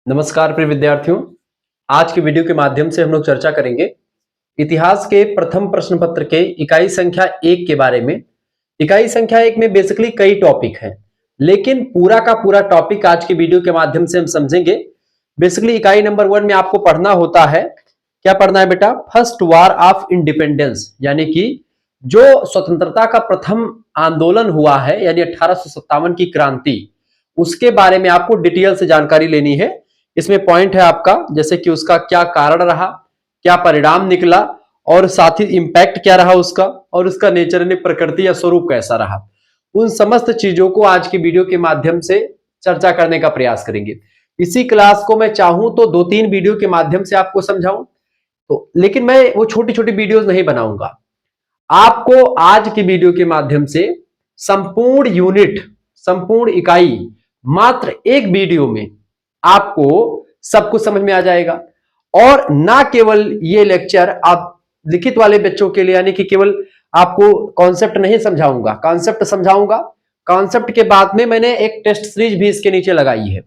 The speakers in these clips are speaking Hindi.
नमस्कार प्रिय विद्यार्थियों। आज के वीडियो के माध्यम से हम लोग चर्चा करेंगे इतिहास के प्रथम प्रश्न पत्र के इकाई संख्या 1 के बारे में। इकाई संख्या 1 में बेसिकली कई टॉपिक हैं, लेकिन पूरा का पूरा टॉपिक आज के वीडियो के माध्यम से हम समझेंगे। बेसिकली इकाई नंबर 1 में आपको पढ़ना होता है, क्या पढ़ना है बेटा? फर्स्ट वार ऑफ इंडिपेंडेंस, यानी कि जो स्वतंत्रता का प्रथम आंदोलन हुआ है, यानी 1857 की क्रांति, उसके बारे में आपको डिटेल से जानकारी लेनी है। इसमें पॉइंट है आपका, जैसे कि उसका क्या कारण रहा, क्या परिणाम निकला, और साथ ही इंपैक्ट क्या रहा उसका, और उसका नेचर यानी प्रकृति या स्वरूप कैसा रहा। उन समस्त चीजों को आज की वीडियो के माध्यम से चर्चा करने का प्रयास करेंगे। इसी क्लास को मैं चाहूं तो 2-3 वीडियो के माध्यम से आपको समझाऊं, तो लेकिन मैं वो छोटी छोटी वीडियोस नहीं बनाऊंगा। आपको आज की वीडियो के माध्यम से संपूर्ण यूनिट, संपूर्ण इकाई मात्र एक वीडियो में आपको सब कुछ समझ में आ जाएगा। और ना केवल ये लेक्चर आप लिखित वाले बच्चों के लिए, यानी कि केवल आपको कॉन्सेप्ट नहीं समझाऊंगा, कॉन्सेप्ट समझाऊंगा। कॉन्सेप्ट के बाद में मैंने एक टेस्ट सीरीज भी इसके नीचे लगाई है।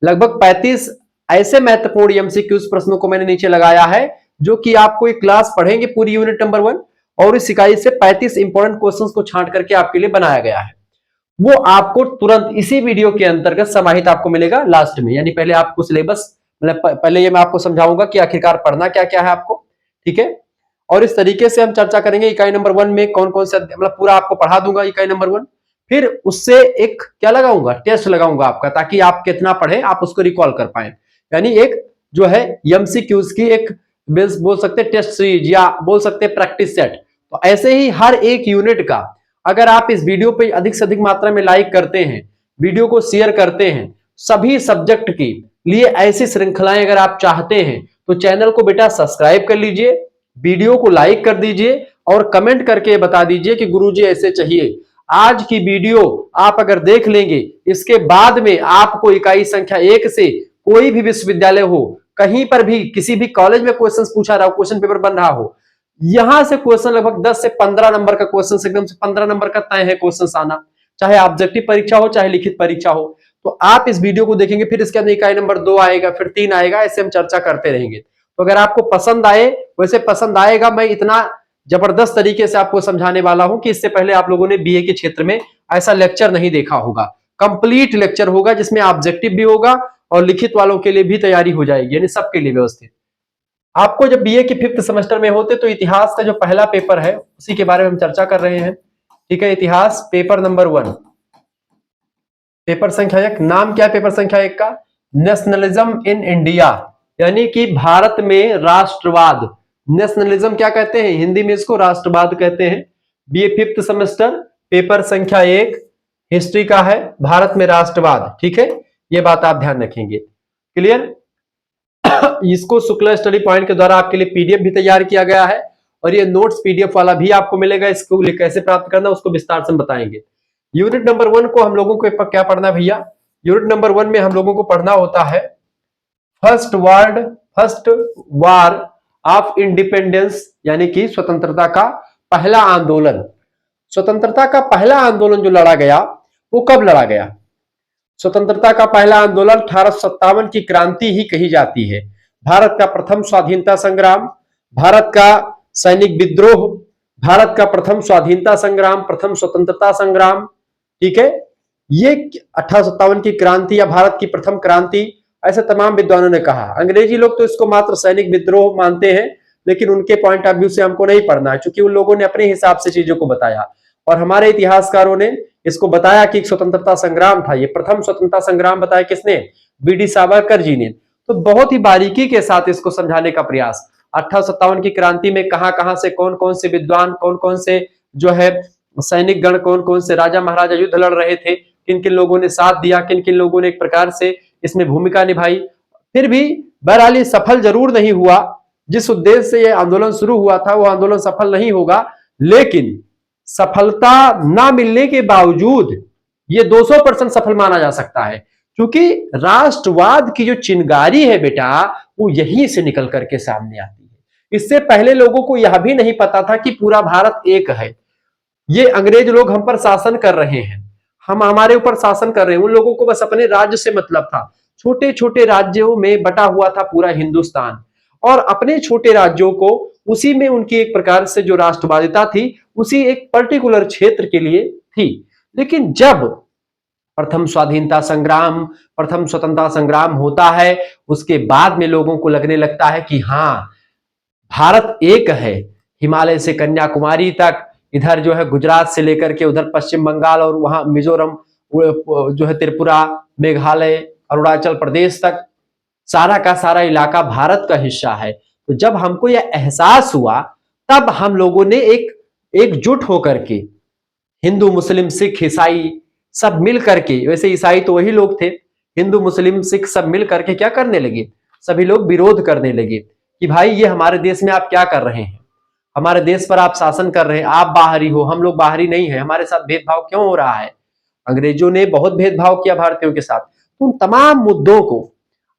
लगभग 35 ऐसे महत्वपूर्ण एमसीक्यूज प्रश्नों को मैंने नीचे लगाया है, जो कि आपको एक क्लास पढ़ेंगे पूरी यूनिट नंबर 1, और इस इकाई से 35 इंपॉर्टेंट क्वेश्चंस को छांट करके आपके लिए बनाया गया है। वो आपको तुरंत इसी वीडियो के अंतर्गत समाहित आपको मिलेगा लास्ट में। यानी पहले आपको सिलेबस, मतलब पहले ये मैं आपको समझाऊंगा कि आखिरकार पढ़ना क्या क्या है आपको, ठीक है। और इस तरीके से हम चर्चा करेंगे इकाई नंबर 1 में कौन कौन से, मतलब पूरा आपको पढ़ा दूंगा इकाई नंबर 1। फिर उससे एक क्या लगाऊंगा, टेस्ट लगाऊंगा आपका, ताकि आप कितना पढ़े आप उसको रिकॉल कर पाए। यानी एक जो है एमसीक्यूज की एक बोल सकते टेस्ट सीरीज, या बोल सकते प्रैक्टिस सेट। तो ऐसे ही हर एक यूनिट का, अगर आप इस वीडियो पे अधिक से अधिक मात्रा में लाइक करते हैं, वीडियो को शेयर करते हैं, सभी सब्जेक्ट के लिए ऐसी श्रृंखलाएं अगर आप चाहते हैं, तो चैनल को बेटा सब्सक्राइब कर लीजिए, वीडियो को लाइक कर दीजिए, और कमेंट करके बता दीजिए कि गुरुजी ऐसे चाहिए। आज की वीडियो आप अगर देख लेंगे, इसके बाद में आपको इकाई संख्या 1 से कोई भी विश्वविद्यालय हो, कहीं पर भी किसी भी कॉलेज में क्वेश्चन पूछा रहा हो, क्वेश्चन पेपर बन रहा हो, यहां से क्वेश्चन लगभग 10 से 15 नंबर का क्वेश्चन, एकदम से 15 नंबर का तय है क्वेश्चन आना, चाहे ऑब्जेक्टिव परीक्षा हो चाहे लिखित परीक्षा हो। तो आप इस वीडियो को देखेंगे, फिर इसके अंदर इकाई नंबर 2 आएगा, फिर 3 आएगा, ऐसे हम चर्चा करते रहेंगे। तो अगर आपको पसंद आए, वैसे पसंद आएगा, मैं इतना जबरदस्त तरीके से आपको समझाने वाला हूं कि इससे पहले आप लोगों ने बीए के क्षेत्र में ऐसा लेक्चर नहीं देखा होगा। कंप्लीट लेक्चर होगा, जिसमें ऑब्जेक्टिव भी होगा और लिखित वालों के लिए भी तैयारी हो जाएगी, यानी सबके लिए व्यवस्थित। आपको जब बीए के 5th सेमेस्टर में होते, तो इतिहास का जो पहला पेपर है उसी के बारे में हम चर्चा कर रहे हैं, ठीक है। इतिहास पेपर नंबर 1, पेपर संख्या 1। नाम क्या है पेपर संख्या 1 का? नेशनलिज्म इन इंडिया, यानी कि भारत में राष्ट्रवाद। नेशनलिज्म क्या कहते हैं? हिंदी में इसको राष्ट्रवाद कहते हैं। बीए 5th सेमेस्टर, पेपर संख्या 1 हिस्ट्री का है, भारत में राष्ट्रवाद, ठीक है। ये बात आप ध्यान रखेंगे, क्लियर। इसको शुक्ला स्टडी पॉइंट के द्वारा आपके लिए पीडीएफ भी तैयार किया गया है, और ये नोट्स पीडीएफ वाला भी आपको मिलेगा। इसको कैसे प्राप्त करना उसको विस्तार से बताएंगे। यूनिट नंबर 1 को हम लोगों को क्या पढ़ना भैया? यूनिट नंबर 1 में हम लोगों को पढ़ना होता है फर्स्ट वार ऑफ इंडिपेंडेंस, यानी कि स्वतंत्रता का पहला आंदोलन। स्वतंत्रता का पहला आंदोलन जो लड़ा गया, वो कब लड़ा गया? स्वतंत्रता का पहला आंदोलन 1857 की क्रांति ही कही जाती है। भारत का प्रथम स्वाधीनता संग्राम, भारत का सैनिक विद्रोह, भारत का प्रथम स्वाधीनता संग्राम, प्रथम स्वतंत्रता संग्राम, ठीक है। ये 1857 की क्रांति या भारत की प्रथम क्रांति, ऐसे तमाम विद्वानों ने कहा। अंग्रेजी लोग तो इसको मात्र सैनिक विद्रोह मानते हैं, लेकिन उनके पॉइंट ऑफ व्यू से हमको नहीं पढ़ना है, क्योंकि उन लोगों ने अपने हिसाब से चीजों को बताया, और हमारे इतिहासकारों ने इसको बताया कि एक स्वतंत्रता संग्राम था। ये प्रथम स्वतंत्रता संग्राम बताया किसने? बीडी सावरकर जी ने। तो बहुत ही बारीकी के साथ इसको समझाने का प्रयास, 1857 की क्रांति में कहां कहां से कौन कौन से विद्वान, कौन कौन से जो है सैनिक गण, कौन कौन से राजा महाराजा युद्ध लड़ रहे थे, किन किन लोगों ने साथ दिया, किन किन लोगों ने एक प्रकार से इसमें भूमिका निभाई। फिर भी बहरहाल सफल जरूर नहीं हुआ, जिस उद्देश्य से यह आंदोलन शुरू हुआ था वो आंदोलन सफल नहीं होगा, लेकिन सफलता ना मिलने के बावजूद ये 200% सफल माना जा सकता है, क्योंकि राष्ट्रवाद की जो चिंगारी है बेटा, वो यहीं से निकल करके सामने आती है। इससे पहले लोगों को यह भी नहीं पता था कि पूरा भारत एक है। ये अंग्रेज लोग हम पर शासन कर रहे हैं, हम हमारे ऊपर शासन कर रहे हैं, उन लोगों को बस अपने राज्य से मतलब था। छोटे छोटे राज्यों में बटा हुआ था पूरा हिंदुस्तान, और अपने छोटे राज्यों को उसी में उनकी एक प्रकार से जो राष्ट्रवादिता थी उसी एक पर्टिकुलर क्षेत्र के लिए थी। लेकिन जब प्रथम स्वाधीनता संग्राम, प्रथम स्वतंत्रता संग्राम होता है, उसके बाद में लोगों को लगने लगता है कि हाँ, भारत एक है, हिमालय से कन्याकुमारी तक, इधर जो है गुजरात से लेकर के उधर पश्चिम बंगाल और वहां मिजोरम, जो है त्रिपुरा, मेघालय, अरुणाचल प्रदेश तक, सारा का सारा इलाका भारत का हिस्सा है। तो जब हमको यह एहसास हुआ, तब हम लोगों ने एकजुट होकर के, हिंदू मुस्लिम सिख ईसाई सब मिल करके, वैसे ईसाई तो वही लोग थे, हिंदू मुस्लिम सिख सब मिल करके क्या करने लगे, सभी लोग विरोध करने लगे कि भाई ये हमारे देश में आप क्या कर रहे हैं, हमारे देश पर आप शासन कर रहे हैं, आप बाहरी हो, हम लोग बाहरी नहीं है, हमारे साथ भेदभाव क्यों हो रहा है। अंग्रेजों ने बहुत भेदभाव किया भारतीयों के साथ। तो उन तमाम मुद्दों को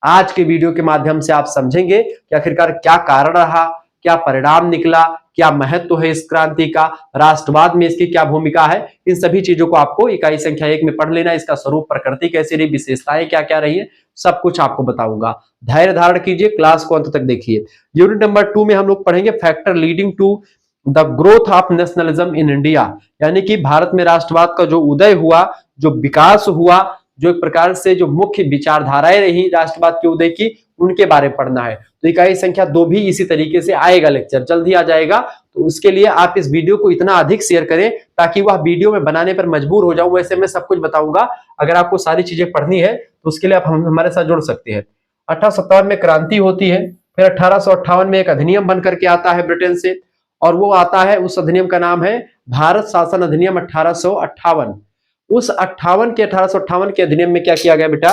आज के वीडियो के माध्यम से आप समझेंगे कि आखिरकार क्या कारण रहा, क्या परिणाम निकला, क्या महत्व है इस क्रांति का, राष्ट्रवाद में इसकी क्या भूमिका है। इन सभी चीजों को आपको इकाई संख्या 1 में पढ़ लेना। इसका स्वरूप, प्रकृति कैसी रही, विशेषताएं क्या क्या रही है, सब कुछ आपको बताऊंगा। धैर्य धारण कीजिए, क्लास को अंत तक देखिए। यूनिट नंबर 2 में हम लोग पढ़ेंगे factor leading to the growth of nationalism in India, यानी कि भारत में राष्ट्रवाद का जो उदय हुआ, जो विकास हुआ, जो एक प्रकार से जो मुख्य विचारधाराएं रही राष्ट्रवाद के उदय की, उनके बारे में पढ़ना है। तो इकाई संख्या 2 भी इसी तरीके से आएगा, लेक्चर जल्दी आ जाएगा। तो उसके लिए आप इस वीडियो को इतना अधिक शेयर करें ताकि वह वीडियो में बनाने पर मजबूर हो जाऊं। वैसे मैं सब कुछ बताऊंगा, अगर आपको सारी चीजें पढ़नी है तो उसके लिए आप हमारे साथ जुड़ सकते हैं। 1857 में क्रांति होती है, फिर 1858 में एक अधिनियम बन करके आता है ब्रिटेन से, और वो आता है, उस अधिनियम का नाम है भारत शासन अधिनियम 1858। उस 1858 के अधिनियम में क्या किया गया बेटा,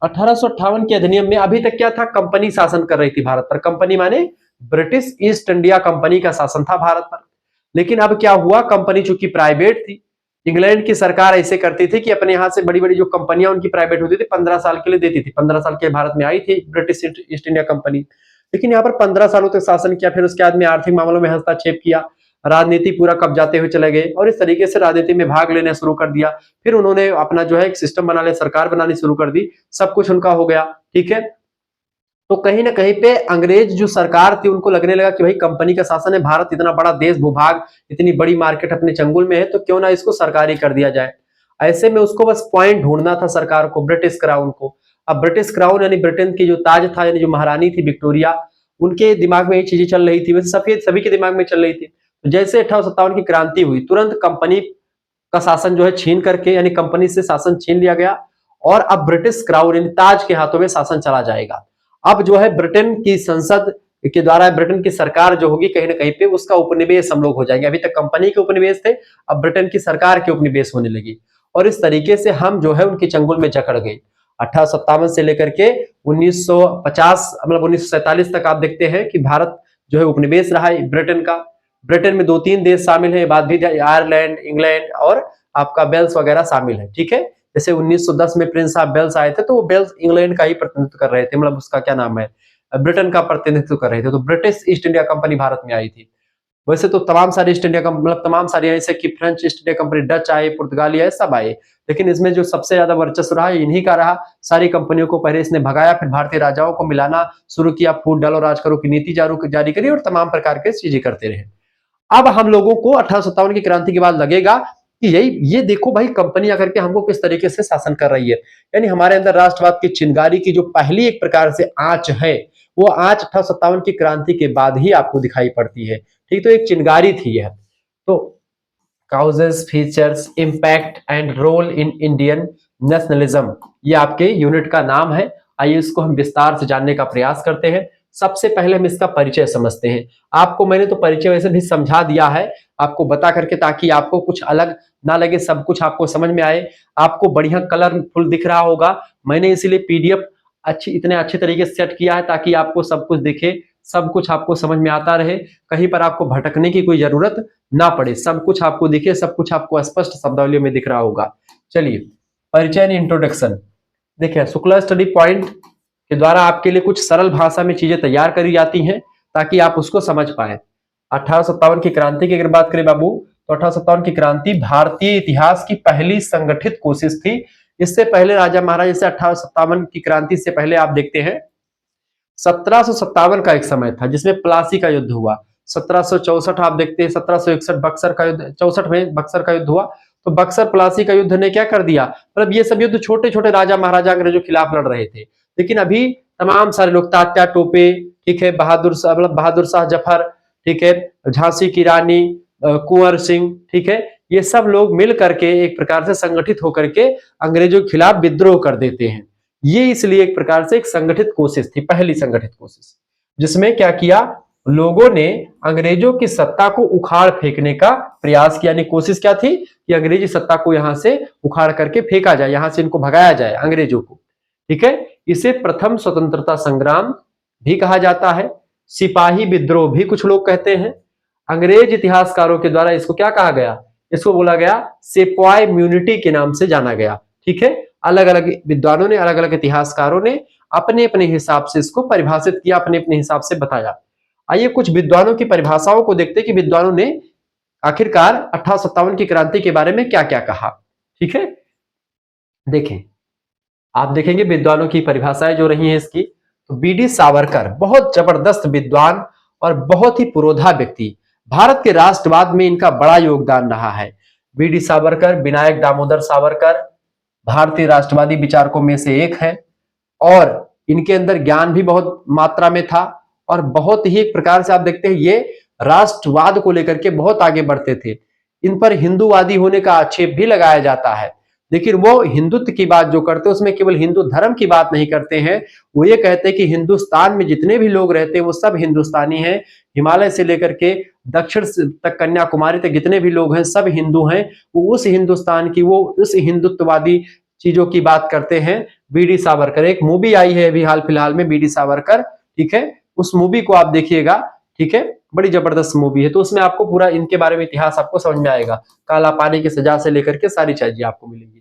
1858 के अधिनियम में अभी तक क्या था, कंपनी शासन कर रही थी भारत पर। कंपनी माने ब्रिटिश ईस्ट इंडिया कंपनी का शासन था भारत पर। लेकिन अब क्या हुआ, कंपनी चूंकि प्राइवेट थी, इंग्लैंड की सरकार ऐसे करती थी कि अपने यहां से बड़ी बड़ी जो कंपनियां उनकी प्राइवेट होती थी 15 साल के लिए देती थी। 15 साल के भारत में आई थी ब्रिटिश ईस्ट इंडिया कंपनी, लेकिन यहाँ पर 15 सालों तक शासन किया। फिर उसके बाद में आर्थिक मामलों में हस्तक्षेप किया, राजनीति पूरा कब्जाते हुए चले गए, और इस तरीके से राजनीति में भाग लेना शुरू कर दिया। फिर उन्होंने अपना जो है एक सिस्टम बना लिया, सरकार बनानी शुरू कर दी, सब कुछ उनका हो गया। ठीक है, तो कहीं ना कहीं पे अंग्रेज जो सरकार थी उनको लगने लगा कि भाई कंपनी का शासन है, भारत इतना बड़ा देश, भूभाग, इतनी बड़ी मार्केट अपने चंगुल में है, तो क्यों ना इसको सरकारी कर दिया जाए। ऐसे में उसको बस पॉइंट ढूंढना था सरकार को, ब्रिटिश क्राउन को। अब ब्रिटिश क्राउन यानी ब्रिटेन की जो ताज था, यानी जो महारानी थी विक्टोरिया, उनके दिमाग में ये चीजें चल रही थी, वैसे सभी के दिमाग में चल रही थी। तो जैसे 1857 की क्रांति हुई, तुरंत कंपनी का शासन जो है छीन करके, यानी कंपनी से शासन छीन लिया गया, और अब ब्रिटिश क्राउन यानी ताज के हाथों में शासन चला जाएगा। अब जो है ब्रिटेन की संसद के द्वारा, ब्रिटेन की सरकार जो होगी कहीं ना कहीं पे उसका उपनिवेश हम लोग हो जाएंगे। अभी तक कंपनी के उपनिवेश थे, अब ब्रिटेन की सरकार के उपनिवेश होने लगी, और इस तरीके से हम जो है उनकी चंगुल में जकड़ गए। 1857 से लेकर के 1950 मतलब 1947 तक आप देखते हैं कि भारत जो है उपनिवेश रहा है ब्रिटेन का। ब्रिटेन में 2-3 देश शामिल है, बाद भी आयरलैंड, इंग्लैंड और आपका वेल्स वगैरह शामिल है। ठीक है, जैसे 1910 में प्रिंस ऑफ वेल्स आए थे, तो वो वेल्स इंग्लैंड का ही प्रतिनिधित्व कर रहे थे, मतलब उसका क्या नाम है, ब्रिटेन का प्रतिनिधित्व कर रहे थे। तो British east India company Bharat में आई थी। वैसे तो तमाम सारी ईस्ट इंडिया कंपनी, मतलब तमाम सारी, ऐसे कि French east India company, Dutch आए, पुर्तगाली आए, सब आए, लेकिन इसमें जो सबसे ज्यादा वर्चस्व रहा इन्हीं का रहा। सारी कंपनियों को पहले इसने भगाया, फिर भारतीय राजाओं को मिलाना शुरू किया, फूट डालो राज करो की नीति जारी करी, और तमाम प्रकार के चीजें करते रहे। अब हम लोगों को 1857 की क्रांति के बाद लगेगा कि ये देखो भाई, कंपनी आकर के हमको किस तरीके से शासन कर रही है, यानी हमारे अंदर राष्ट्रवाद की चिंगारी की जो पहली एक प्रकार से आंच है, वो आंच 1857 की क्रांति के बाद ही आपको दिखाई पड़ती है। ठीक, तो एक चिंगारी थी यह। तो causes, features, impact and role in Indian nationalism, ये आपके यूनिट का नाम है। आइए इसको हम विस्तार से जानने का प्रयास करते हैं। सबसे पहले हम इसका परिचय समझते हैं। आपको मैंने तो परिचय वैसे भी समझा दिया है, आपको बता करके, ताकि आपको कुछ अलग ना लगे, सब कुछ आपको समझ में आए। आपको बढ़िया कलरफुल दिख रहा होगा, मैंने इसीलिए पीडीएफ इतने अच्छे तरीके से सेट किया है ताकि आपको सब कुछ दिखे, सब कुछ आपको समझ में आता रहे, कहीं पर आपको भटकने की कोई जरूरत ना पड़े, सब कुछ आपको दिखे, सब कुछ आपको स्पष्ट शब्दावली में दिख रहा होगा। चलिए, परिचय एंड इंट्रोडक्शन। देखिए, शुक्ला स्टडी पॉइंट के द्वारा आपके लिए कुछ सरल भाषा में चीजें तैयार करी जाती हैं ताकि आप उसको समझ पाए। 1857 की क्रांति की अगर बात करें बाबू, तो 1857 की क्रांति भारतीय इतिहास की पहली संगठित कोशिश थी। इससे पहले राजा महाराजा, जैसे 1857 की क्रांति से पहले आप देखते हैं 1757 का एक समय था जिसमें प्लासी का युद्ध हुआ। 1764 आप देखते हैं 1761 बक्सर का युद्ध, 64 में बक्सर का युद्ध हुआ। तो बक्सर प्लासी का युद्ध ने क्या कर दिया, मतलब ये सब युद्ध छोटे छोटे राजा महाराजा अंग्रेजों के खिलाफ लड़ रहे थे, लेकिन अभी तमाम सारे लोग, तात्या टोपे, ठीक है, बहादुर शाह जफर, ठीक है, झांसी की रानी, कुंवर सिंह, ठीक है, ये सब लोग मिल करके एक प्रकार से संगठित होकर के अंग्रेजों के खिलाफ विद्रोह कर देते हैं। ये इसलिए एक प्रकार से एक संगठित कोशिश थी, पहली संगठित कोशिश, जिसमें क्या किया, लोगों ने अंग्रेजों की सत्ता को उखाड़ फेंकने का प्रयास किया। यानी कोशिश क्या थी कि अंग्रेजी सत्ता को यहां से उखाड़ करके फेंका जाए, यहां से इनको भगाया जाए अंग्रेजों को, ठीक है। इसे प्रथम स्वतंत्रता संग्राम भी कहा जाता है, सिपाही विद्रोह भी कुछ लोग कहते हैं। अंग्रेज इतिहासकारों के द्वारा इसको क्या कहा गया, इसको बोला गया सेपॉय म्यूनिटी के नाम से जाना गया, ठीक है। अलग अलग विद्वानों ने, अलग अलग इतिहासकारों ने अपने अपने हिसाब से इसको परिभाषित किया, अपने अपने हिसाब से बताया। आइए कुछ विद्वानों की परिभाषाओं को देखते हैं कि विद्वानों ने आखिरकार 1857 की क्रांति के बारे में क्या क्या कहा, ठीक है। देखें, आप देखेंगे विद्वानों की परिभाषाएं जो रही हैं इसकी, तो बी.डी. सावरकर बहुत जबरदस्त विद्वान और बहुत ही पुरोधा व्यक्ति, भारत के राष्ट्रवाद में इनका बड़ा योगदान रहा है। बी.डी. सावरकर, विनायक दामोदर सावरकर भारतीय राष्ट्रवादी विचारकों में से एक है और इनके अंदर ज्ञान भी बहुत मात्रा में था और बहुत ही एक प्रकार से आप देखते हैं ये राष्ट्रवाद को लेकर के बहुत आगे बढ़ते थे। इन पर हिंदूवादी होने का आक्षेप भी लगाया जाता है, लेकिन वो हिंदुत्व की बात जो करते हैं उसमें केवल हिंदू धर्म की बात नहीं करते हैं, वो ये कहते हैं कि हिंदुस्तान में जितने भी लोग रहते हैं वो सब हिंदुस्तानी हैं। हिमालय से लेकर के दक्षिण तक, कन्याकुमारी तक जितने भी लोग हैं सब हिंदू हैं। वो उस हिंदुस्तान की, वो उस हिंदुत्ववादी चीजों की बात करते हैं। बी.डी. सावरकर, एक मूवी आई है अभी हाल फिलहाल में, बी.डी. सावरकर, ठीक है, उस मूवी को आप देखिएगा, ठीक है, बड़ी जबरदस्त मूवी है। तो उसमें आपको पूरा इनके बारे में इतिहास आपको समझ में आएगा, काला पानी की सजा से लेकर के सारी चीजें आपको मिलेंगी।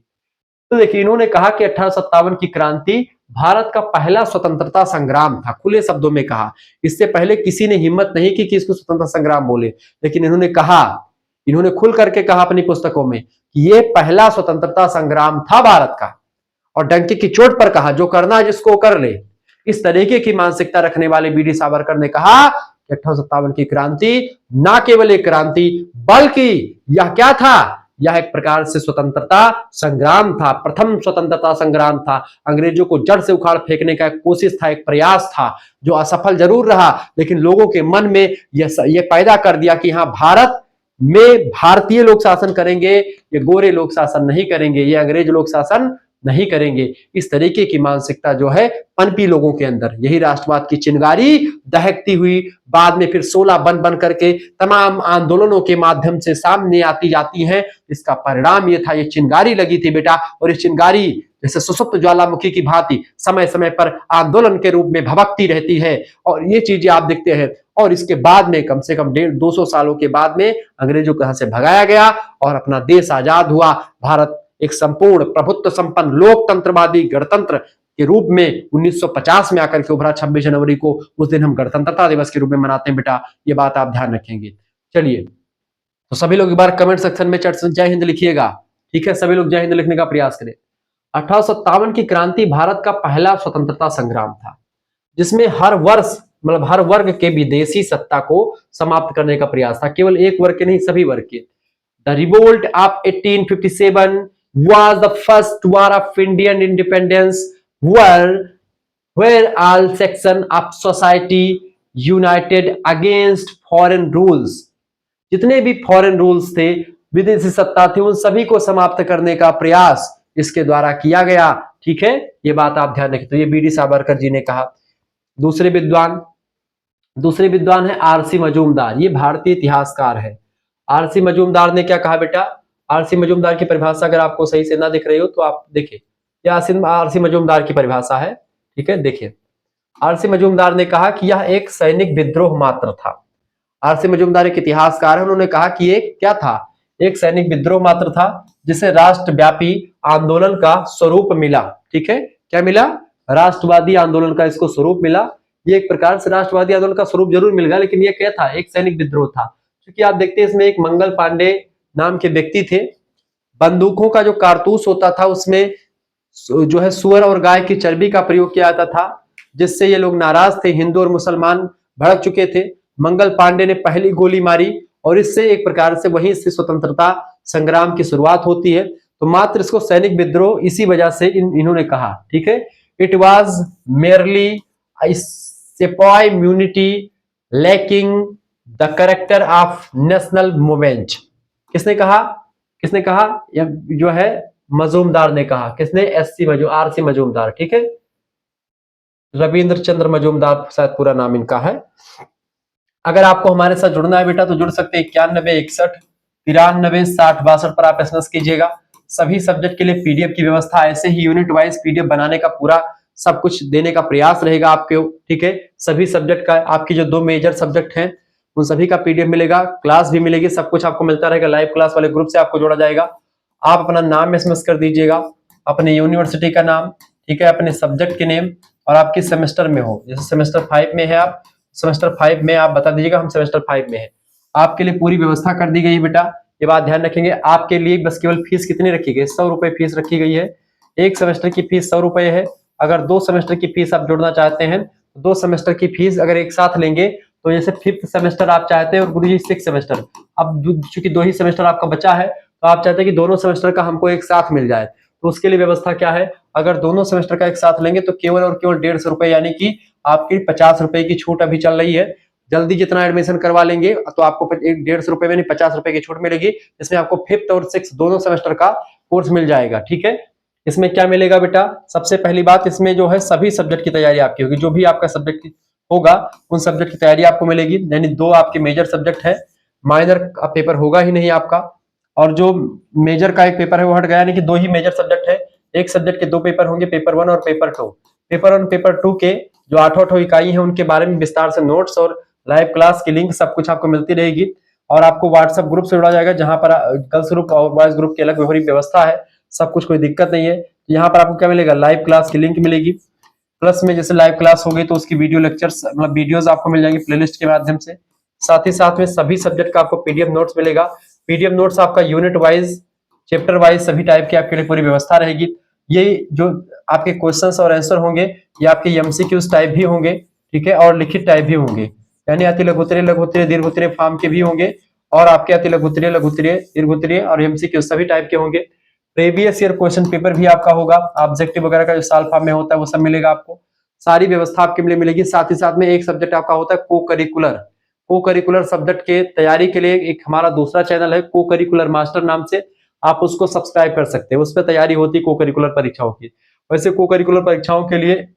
तो देखिए, इन्होंने कहा कि 1857 की क्रांति भारत का पहला स्वतंत्रता संग्राम था, खुले शब्दों में कहा। इससे पहले किसी ने हिम्मत नहीं की कि इसको स्वतंत्रता संग्राम बोले, लेकिन इन्होंने कहा, इन्होंने खुल करके कहा अपनी पुस्तकों में कि यह पहला स्वतंत्रता संग्राम था भारत का, और डंके की चोट पर कहा जो करना है जिसको कर ले। इस तरीके की मानसिकता रखने वाले बी.डी. सावरकर ने कहा कि 1857 की क्रांति ना केवल एक क्रांति बल्कि यह क्या था, यह एक प्रकार से स्वतंत्रता संग्राम था, प्रथम स्वतंत्रता संग्राम था। अंग्रेजों को जड़ से उखाड़ फेंकने का एक कोशिश था, एक प्रयास था, जो असफल जरूर रहा, लेकिन लोगों के मन में यह पैदा कर दिया कि हाँ, भारत में भारतीय लोग शासन करेंगे, ये गोरे लोग शासन नहीं करेंगे, ये अंग्रेज लोग शासन नहीं करेंगे। इस तरीके की मानसिकता जो है पनपी लोगों के अंदर, यही राष्ट्रवाद की चिंगारी दहकती हुई बाद में फिर 16 बन करके तमाम आंदोलनों के माध्यम से सामने आती जाती है। इसका परिणाम ये था, ये चिंगारी लगी थी बेटा, और ये चिंगारी जैसे सुसुप्त ज्वालामुखी की भांति समय समय पर आंदोलन के रूप में भभकती रहती है, और ये चीजें आप देखते हैं। और इसके बाद में कम से कम 150-200 सालों के बाद में अंग्रेजों को यहां से भगाया गया और अपना देश आजाद हुआ। भारत एक संपूर्ण प्रभुत्व संपन्न लोकतंत्रवादी गणतंत्र के रूप में 1950 में आकर के उभरा। 26 जनवरी को उस दिन हम गणतंत्रता दिवस के रूप में मनाते हैं बेटा, ये बात आप ध्यान रखेंगे। चलिए, तो सभी लोग एक बार कमेंट सेक्शन में चट जय हिंद लिखिएगा, ठीक है, सभी लोग जय हिंद लिखने का प्रयास करें। 1857 की क्रांति भारत का पहला स्वतंत्रता संग्राम था, जिसमें हर वर्ष मतलब हर वर्ग के विदेशी सत्ता को समाप्त करने का प्रयास था, केवल एक वर्ग के नहीं, सभी वर्ग के। The revolt of 1857 was the first war of Indian independence where all sections of society united against foreign rules। जितने भी फॉरेन रूल्स थे, विदेशी सत्ता थी, उन सभी को समाप्त करने का प्रयास इसके द्वारा किया गया, ठीक है, ये बात आप ध्यान रखें। तो ये बी.डी. सावरकर जी ने कहा। दूसरे विद्वान है आर.सी. मजूमदार, ये भारतीय इतिहासकार है। आर.सी. मजूमदार ने क्या कहा बेटा, आर.सी. मजूमदार की परिभाषा अगर आपको सही से ना दिख रही हो तो आप देखिए, यह आर.सी. मजूमदार की परिभाषा है, ठीक है। देखिए, आर.सी. मजूमदार ने कहा कि यह एक सैनिक विद्रोह मात्र था। आर.सी. मजूमदार एक इतिहासकार है, उन्होंने कहा कि एक क्या था, एक सैनिक विद्रोह मात्र था जिसे राष्ट्रव्यापी आंदोलन का स्वरूप मिला, ठीक है। क्या मिला, राष्ट्रवादी आंदोलन का इसको स्वरूप मिला। ये एक प्रकार से राष्ट्रवादी आंदोलन का स्वरूप जरूर मिल गया, लेकिन ये क्या था, एक सैनिक विद्रोह था। क्योंकि आप देखते हैं इसमें एक मंगल पांडे नाम के व्यक्ति थे। बंदूकों का जो कारतूस होता था उसमें जो है सूअर और गाय की चर्बी का प्रयोग किया जाता था, जिससे ये लोग नाराज थे। हिंदू और मुसलमान भड़क चुके थे। मंगल पांडे ने पहली गोली मारी और इससे एक प्रकार से वहीं से स्वतंत्रता संग्राम की शुरुआत होती है। तो मात्र इसको सैनिक विद्रोह इसी वजह से इन्होंने कहा, ठीक है। It was merely sepoy immunity lacking the character of national movement. किसने कहा? किसने कहा? जो है मजूमदार ने कहा। किसने? आर सी मजूमदार, ठीक है। रविंद्र चंद्र मजूमदार शायद पूरा नाम इनका है। अगर आपको हमारे साथ जुड़ना है बेटा तो जुड़ सकते हैं 9161936062 पर आप एसएमएस कीजिएगा। सभी सब्जेक्ट के लिए पीडीएफ की व्यवस्था, ऐसे ही यूनिट वाइज पीडीएफ बनाने का पूरा सब कुछ देने का प्रयास रहेगा आपके, ठीक है। सभी सब्जेक्ट का, आपकी जो 2 मेजर सब्जेक्ट हैं उन सभी का पीडीएफ मिलेगा, क्लास भी मिलेगी, सब कुछ आपको मिलता रहेगा। लाइव क्लास वाले ग्रुप से आपको जोड़ा जाएगा। आप अपना नाम एसएमएस कर दीजिएगा, अपने यूनिवर्सिटी का नाम, ठीक है, अपने सब्जेक्ट के नेम और आप किस सेमेस्टर में हो। जैसे सेमेस्टर 5 में है आप, सेमेस्टर 5 में आप बता दीजिएगा हम सेमेस्टर 5 में है। आपके लिए पूरी व्यवस्था कर दी गई है बेटा, ये बात ध्यान रखेंगे। आपके लिए बस केवल फीस कितनी रखी गई? 100 रुपए फीस रखी गई है। एक सेमेस्टर की फीस 100 रुपए है। अगर 2 सेमेस्टर की फीस आप जोड़ना चाहते हैं तो 2 सेमेस्टर की फीस अगर एक साथ लेंगे तो जैसे 5th सेमेस्टर आप चाहते हैं और गुरुजी 6th सेमेस्टर, अब चूंकि 2 ही सेमेस्टर आपका बचा है तो आप चाहते हैं कि दोनों सेमेस्टर का हमको एक साथ मिल जाए। तो उसके लिए व्यवस्था क्या है? अगर दोनों सेमेस्टर का एक साथ लेंगे तो केवल और केवल 150 रुपए, यानी कि आपकी 50 रुपए की छूट अभी चल रही है। जल्दी जितना एडमिशन करवा लेंगे तो आपको 150 रुपए में नहीं 50 रुपए की छूट मिलेगी। इसमें आपको 5th और 6th दोनों सेमेस्टर का कोर्स मिल जाएगा, ठीक है। इसमें क्या मिलेगा बेटा? सबसे पहली बात, इसमें जो है सभी सब्जेक्ट की तैयारी आपकी होगी। जो भी आपका सब्जेक्ट होगा उन सब्जेक्ट की तैयारी आपको मिलेगी। यानी 2 आपके मेजर सब्जेक्ट है, माइनर का पेपर होगा ही नहीं आपका, और जो मेजर का एक पेपर है वो हट गया, यानी कि 2 ही मेजर सब्जेक्ट है। एक सब्जेक्ट के 2 पेपर होंगे, पेपर 1 और पेपर 2। पेपर 1 पेपर 2 के जो 8 इकाई है उनके बारे में विस्तार से नोट्स और लाइव क्लास की लिंक सब कुछ आपको मिलती रहेगी। और आपको व्हाट्सएप ग्रुप से जोड़ा जाएगा, जहां पर गर्ल्स ग्रुप और बॉयज ग्रुप की अलग व्यवस्था है, सब कुछ, कोई दिक्कत नहीं है। यहाँ पर आपको क्या मिलेगा? लाइव क्लास की लिंक मिलेगी। प्लस में जैसे लाइव क्लास होगी तो उसकी वीडियो लेक्चर्स, मतलब वीडियोस आपको मिल जाएंगे प्लेलिस्ट के माध्यम से। साथ ही साथ में सभी सब्जेक्ट का आपको पीडीएफ नोट्स मिलेगा। पीडीएफ नोट्स आपका यूनिट वाइज, चैप्टर वाइज सभी टाइप की आपके लिए पूरी व्यवस्था रहेगी। ये जो आपके क्वेश्चंस और आंसर होंगे ये आपके एमसीक्यूज टाइप भी होंगे, ठीक है, और लिखित टाइप भी होंगे। यानी अति लघुत्तरीय, लघुत्तरीय, दीर्घोत्तरीय फॉर्म के भी होंगे, और आपके अति लघुत्तरीय, लघुत्तरीय, दीर्घोत्तरीय और एमसीक्यू सभी टाइप के होंगे। प्रीवियस ईयर क्वेश्चन पेपर भी आपका होगा, ऑब्जेक्टिव वगैरह का जो साल फॉर्म में होता है वो सब मिलेगा आपको। सारी व्यवस्था आपके लिए मिलेगी। साथ ही साथ में एक सब्जेक्ट आपका होता है को करिकुलर। को करिकुलर सब्जेक्ट के तैयारी के लिए एक हमारा दूसरा चैनल है को करिकुलर मास्टर नाम से, आप उसको सब्सक्राइब कर सकते हैं। उस पर तैयारी होती है को करिकुलर परीक्षाओं की। वैसे को करिकुलर परीक्षाओं के लिए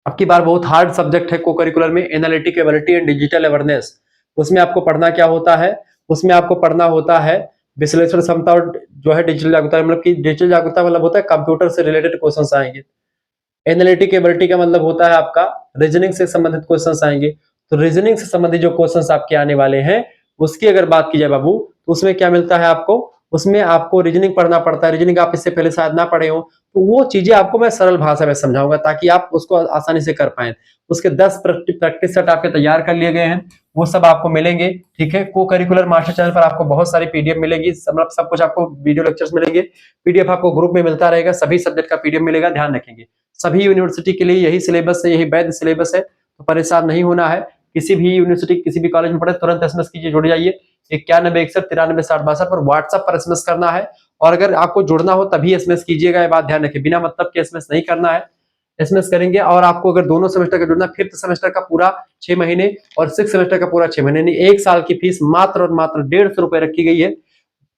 अब की बार बहुत हार्ड सब्जेक्ट है को करिकुलर में, analytic ability and digital awareness. उसमें आपको पढ़ना क्या होता है? उसमें आपको पढ़ना होता है विश्लेषण क्षमता और जो है डिजिटल जागरूकता, मतलब कि डिजिटल जागरूकता मतलब होता है कंप्यूटर से रिलेटेड क्वेश्चंस आएंगे। एनालिटिक एबिलिटी का मतलब होता है आपका रीजनिंग से संबंधित क्वेश्चंस आएंगे। तो रीजनिंग से संबंधित जो क्वेश्चंस आपके आने वाले हैं उसकी अगर बात की जाए बाबू, तो उसमें क्या मिलता है आपको? उसमें आपको रीजनिंग पढ़ना पड़ता है। रीजनिंग आप इससे पहले शायद ना पढ़े हो, तो वो चीजें आपको मैं सरल भाषा में समझाऊंगा ताकि आप उसको आसानी से कर पाए। उसके 10 प्रैक्टिस सेट आपके तैयार कर लिए गए हैं, वो सब आपको मिलेंगे, ठीक है। को करिकुलर मास्टर चैनल पर आपको बहुत सारी पीडीएफ मिलेगी, सब कुछ आपको वीडियो लेक्चर्स मिलेंगे। पीडीएफ आपको ग्रुप में मिलता रहेगा, सभी सब्जेक्ट का पीडीएफ मिलेगा, ध्यान रखेंगे। सभी यूनिवर्सिटी के लिए यही सिलेबस है, यही वैध सिलेबस है, तो परेशान नहीं होना है। किसी भी यूनिवर्सिटी किसी भी कॉलेज में पढ़े तुरंत एसएमएस कीजिए, जुड़ जाइए 9161936062 पर व्हाट्सएप पर एसएमएस करना है। और अगर आपको जुड़ना हो तभी एसएमएस कीजिएगा, ये बात ध्यान रखिए, बिना मतलब के एसएमएस नहीं करना है। एसएमएस करेंगे और आपको अगर दोनों सेमेस्टर का जुड़ना, 5th सेमेस्टर का पूरा 6 महीने और 6th सेमेस्टर का पूरा 6 महीने, यानी 1 साल की फीस मात्र और मात्र 150 रुपए रखी गई है।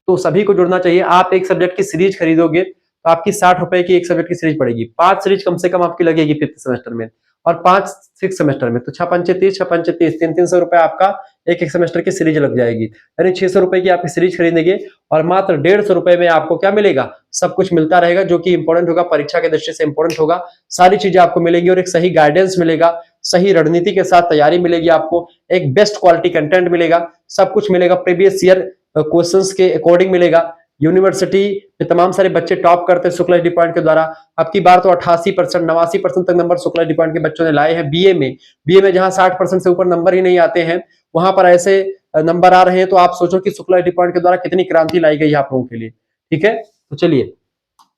तो सभी को जुड़ना चाहिए। आप एक सब्जेक्ट की सीरीज खरीदोगे तो आपकी 60 रुपए की एक सब्जेक्ट की सीरीज पड़ेगी। 5 सीरीज कम से कम आपकी लगेगी 5th सेमेस्टर में और 5 6th सेमेस्टर में, तो 6 पंचे 30, 6 पंचे 30, 300 रुपए आपका एक सेमेस्टर की सीरीज लग जाएगी। यानी 600 रुपए की आपकी सीरीज खरीदेंगे और मात्र 150 रुपए में आपको क्या मिलेगा? सब कुछ मिलता रहेगा जो कि इंपॉर्टेंट होगा, परीक्षा के दृष्टि से इंपॉर्टेंट होगा। सारी चीजें आपको मिलेंगी और एक सही गाइडेंस मिलेगा, सही रणनीति के साथ तैयारी मिलेगी, आपको एक बेस्ट क्वालिटी कंटेंट मिलेगा, सब कुछ मिलेगा। प्रीवियस ईयर क्वेश्चंस के अकॉर्डिंग मिलेगा। यूनिवर्सिटी में तमाम सारे बच्चे टॉप करते हैं शुक्ला डिपार्टमेंट के द्वारा। अब की बार तो 88%, 89% तक नंबर शुक्ला डिपार्टमेंट के बच्चों ने लाए हैं। बीए में जहां 60% से ऊपर नंबर ही नहीं आते हैं, वहां पर ऐसे नंबर आ रहे हैं तो आप सोचो कि शुक्ला एटी पॉइंट के द्वारा कितनी क्रांति लाई गई है आप लोगों के लिए। ठीक है, तो चलिए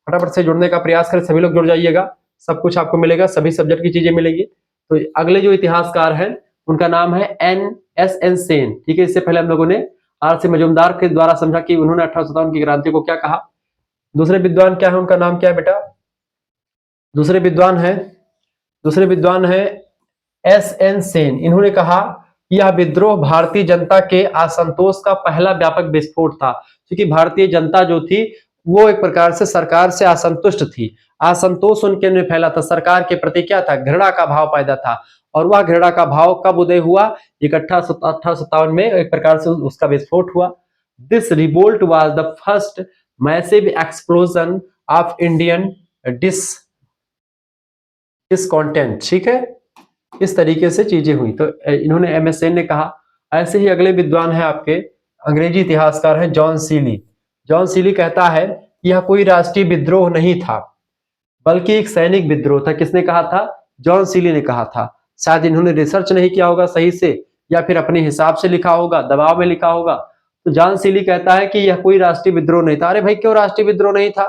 फटाफट से जुड़ने का प्रयास करें, सभी लोग जुड़ जाइएगा, सब कुछ आपको मिलेगा, सभी सब्जेक्ट की चीजें मिलेगी। तो अगले जो इतिहासकार हैं उनका नाम है एन सेन। ठीक है, इससे पहले हम लोगों ने आर सी मजूमदार के द्वारा समझा कि उन्होंने 1857 की क्रांति को क्या कहा। दूसरे विद्वान क्या है, उनका नाम क्या है बेटा? दूसरे विद्वान है एन सेन। इन्होंने कहा कि यह विद्रोह भारतीय जनता के असंतोष का पहला व्यापक विस्फोट था, क्योंकि भारतीय जनता जो थी वो एक प्रकार से सरकार से असंतुष्ट थी, असंतोष उनके में फैला था, सरकार के प्रति क्या था, घृणा का भाव पैदा था। और वह घृणा का भाव कब उदय हुआ? 1857 में एक प्रकार से उसका विस्फोट हुआ। This revolt was the first massive explosion of Indian discontent. ठीक है, इस तरीके से चीजें हुई। तो इन्होंने एमएसएन ने कहा। ऐसे ही अगले विद्वान है आपके अंग्रेजी इतिहासकार है जॉन सीली। जॉन सीली कहता है कि यह कोई राष्ट्रीय विद्रोह नहीं था बल्कि एक सैनिक विद्रोह था। किसने कहा था? जॉन सीली ने कहा था। शायद इन्होंने रिसर्च नहीं किया होगा सही से, या फिर अपने हिसाब से लिखा होगा, दबाव में लिखा होगा। तो जॉन सीली कहता है कि यह कोई राष्ट्रीय विद्रोह नहीं था। अरे भाई क्यों राष्ट्रीय विद्रोह नहीं था?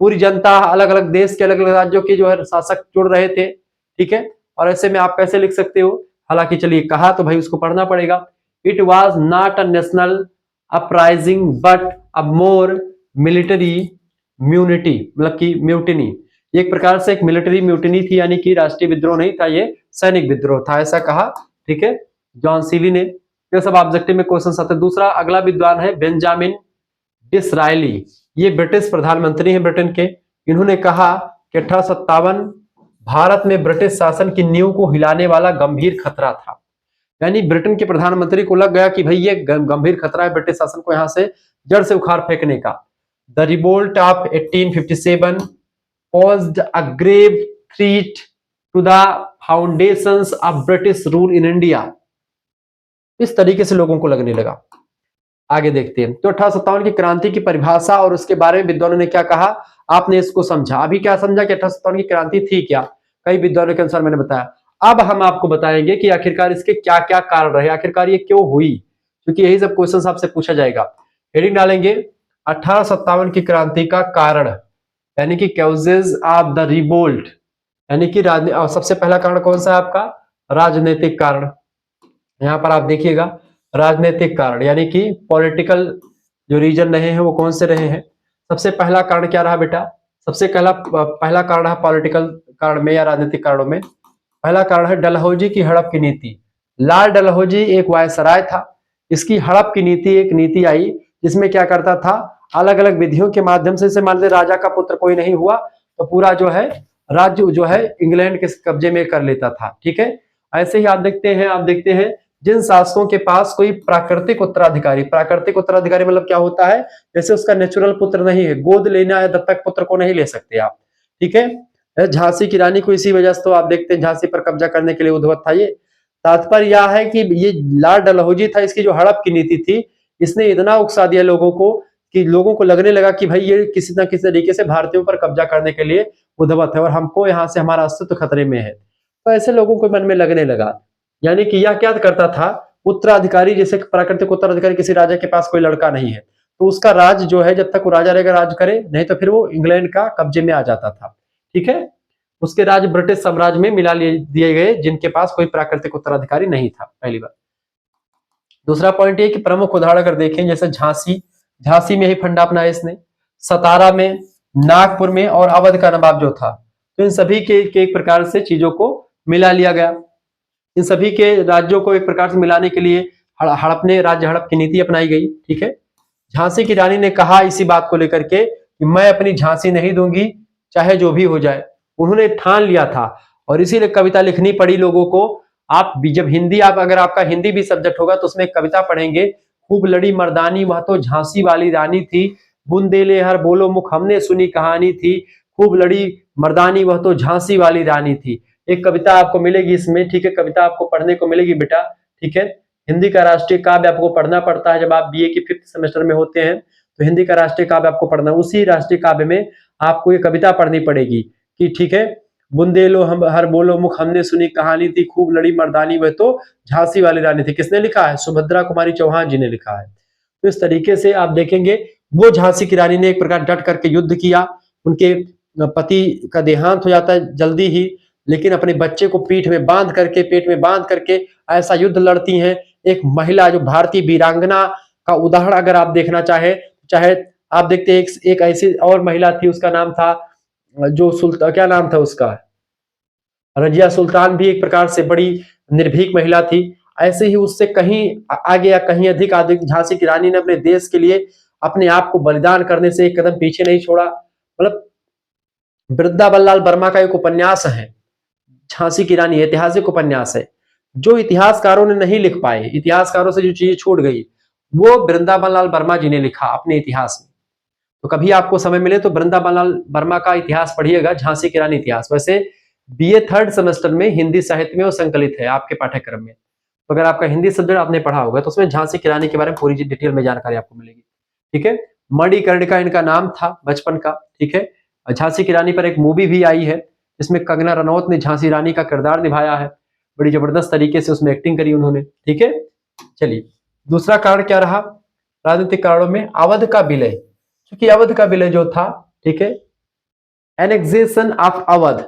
पूरी जनता, अलग अलग देश के अलग अलग राज्यों के जो है शासक जुड़ रहे थे। ठीक है, और ऐसे में आप कैसे लिख सकते हो? हालांकि चलिए कहा तो भाई उसको पढ़ना पड़ेगा। It was not a national uprising but a more military mutiny, मतलब की म्यूटिनी। एक प्रकार से एक मिलिट्री म्यूटिनी थी, यानी कि राष्ट्रीय विद्रोह नहीं था, ये सैनिक विद्रोह था, ऐसा कहा। ठीक है, जॉन सीली ने। ये सब ऑब्जेक्टिव में क्वेश्चन आते हैं। दूसरा अगला विद्वान है बेंजामिन डिसरायली। ये ब्रिटिश प्रधानमंत्री हैं ब्रिटेन के। इन्होंने कहा कि 1857 भारत में ब्रिटिश शासन की नींव को हिलाने वाला गंभीर खतरा था। यानी ब्रिटेन के प्रधानमंत्री को लग गया कि भाई ये गंभीर खतरा है ब्रिटिश शासन को यहां से जड़ से उखाड़ फेंकने का। The revolt of 1857 posed a grave threat to the foundations of British rule in India। इस तरीके से लोगों को लगने लगा। आगे देखते हैं। तो 1857 की क्रांति की परिभाषा और उसके बारे में विद्वानों ने क्या कहा, आपने इसको समझा। अभी क्या समझा कि 1857 की क्रांति थी क्या? कई विद्वानों के अनुसार मैंने बताया। अब हम आपको बताएंगे कि आखिरकार इसके क्या क्या कारण रहे, आखिरकार ये क्यों हुई, क्योंकि यही सब क्वेश्चन आपसे पूछा जाएगा। हेडिंग डालेंगे 1857 की क्रांति का कारण, यानी कि कॉजेज ऑफ द रिवोल्ट, यानी कि सबसे पहला कारण कौन सा है आपका? राजनीतिक कारण। यहां पर आप देखिएगा राजनीतिक कारण, यानी कि पॉलिटिकल जो रीजन रहे हैं वो कौन से रहे हैं। सबसे पहला कारण क्या रहा बेटा? सबसे पहला कारण है पॉलिटिकल कारण में या राजनीतिक कारणों में। पहला कारण है डलहौजी की हड़प की नीति। लाल डलहौजी एक वायसराय था। इसकी हड़प की नीति, एक नीति आई जिसमें क्या करता था, अलग अलग विधियों के माध्यम से, मान लीजिए राजा का पुत्र कोई नहीं हुआ तो पूरा जो है राज्य जो है इंग्लैंड के कब्जे में कर लेता था। ठीक है, ऐसे ही आप देखते हैं जिन शासकों के पास कोई प्राकृतिक उत्तराधिकारी मतलब क्या होता है, जैसे उसका नेचुरल पुत्र नहीं है, गोद लेना है, दत्तक पुत्र को नहीं ले सकते आप। ठीक है, झांसी की रानी को इसी वजह से तो आप देखते हैं झांसी पर कब्जा करने के लिए उद्भव था ये। तात्पर्य यह है कि ये लाल डलहौजी था, इसकी जो हड़प की नीति थी, इसने इतना उकसा दिया लोगों को कि लोगों को लगने लगा कि भाई ये किसी न किसी तरीके से भारतीयों पर कब्जा करने के लिए उद्भव है और हमको यहाँ से हमारा अस्तित्व खतरे में है। तो ऐसे लोगों को मन में लगने लगा। यानी कि यह क्या करता था, उत्तराधिकारी, जैसे प्राकृतिक उत्तराधिकारी, किसी राजा के पास कोई लड़का नहीं है तो उसका राज जो है जब तक वो राजा रहेगा राज करे, नहीं तो फिर वो इंग्लैंड का कब्जे में आ जाता था। ठीक है, उसके राज ब्रिटिश साम्राज्य में मिला दिए गए जिनके पास कोई प्राकृतिक उत्तराधिकारी नहीं था, पहली बात। दूसरा पॉइंट ये कि प्रमुख उदाहरण अगर देखें, जैसे झांसी में ही फंडा अपनाया इसने, सतारा में, नागपुर में और अवध का नवाब जो था, तो इन सभी के एक प्रकार से चीजों को मिला लिया गया। इन सभी के राज्यों को एक प्रकार से मिलाने के लिए राज्य हड़प की नीति अपनाई गई। ठीक है, झांसी की रानी ने कहा इसी बात को लेकर के कि मैं अपनी झांसी नहीं दूंगी चाहे जो भी हो जाए। उन्होंने ठान लिया था और इसीलिए कविता लिखनी पड़ी लोगों को। आप जब हिंदी, अगर आपका हिंदी भी सब्जेक्ट होगा तो उसमें कविता पढ़ेंगे, खूब लड़ी मर्दानी वह तो झांसी वाली रानी थी, बुंदेले हर बोलो मुख हमने सुनी कहानी थी, खूब लड़ी मर्दानी वह तो झांसी वाली रानी थी। एक कविता आपको मिलेगी इसमें। ठीक है, कविता आपको पढ़ने को मिलेगी बेटा। ठीक है, हिंदी का राष्ट्रीय काव्य आपको पढ़ना पड़ता है जब आप बीए की 5th सेमेस्टर में होते हैं, तो हिंदी का राष्ट्रीय काव्य आपको पढ़ना, उसी राष्ट्रीय काव्य में आपको ये कविता पढ़नी पड़ेगी कि ठीक है, बुंदेलो हम हर बोलो मुख हमने सुनी कहानी थी, खूब लड़ी मर्दानी वह तो झांसी वाली रानी थी। किसने लिखा है? सुभद्रा कुमारी चौहान जी ने लिखा है। तो इस तरीके से आप देखेंगे वो झांसी की रानी ने एक प्रकार डट करके युद्ध किया। उनके पति का देहांत हो जाता है जल्दी ही, लेकिन अपने बच्चे को पीठ में बांध करके, पेट में बांध करके ऐसा युद्ध लड़ती हैं। एक महिला जो भारतीय वीरांगना का उदाहरण अगर आप देखना चाहे, चाहे आप देखते हैं एक ऐसी और महिला थी, उसका नाम था जो सुल्तान, क्या नाम था उसका, रजिया सुल्तान भी एक प्रकार से बड़ी निर्भीक महिला थी। ऐसे ही उससे कहीं आगे या कहीं अधिक झांसी की रानी ने अपने देश के लिए अपने आप को बलिदान करने से एक कदम पीछे नहीं छोड़ा। मतलब वृंदावन वर्मा का एक उपन्यास है झांसी की रानी, ऐतिहासिक उपन्यास है जो इतिहासकारों ने नहीं लिख पाए। इतिहासकारों से जो चीजें छूट गई वो वृंदावन लाल वर्मा जी ने लिखा अपने इतिहास में। तो कभी आपको समय मिले तो वृंदावन लाल वर्मा का इतिहास पढ़िएगा, झांसी की रानी इतिहास। वैसे बीए थर्ड सेमेस्टर में हिंदी साहित्य में वो संकलित है आपके पाठ्यक्रम में। तो अगर आपका हिंदी सब्जेक्ट आपने पढ़ा होगा तो उसमें झांसी की रानी के बारे में पूरी डिटेल में जानकारी आपको मिलेगी। ठीक है, मणिकर्णिका इनका नाम था बचपन का। ठीक है, झांसी की रानी पर एक मूवी भी आई है जिसमें कंगना रनौत ने झांसी रानी का किरदार निभाया है। बड़ी जबरदस्त तरीके से उसमें एक्टिंग करी उन्होंने। ठीक है, चलिए दूसरा कारण क्या रहा राजनीतिक कारणों में? अवध का विलय। क्योंकि अवध का विलय जो था, ठीक है, annexation of Awadh,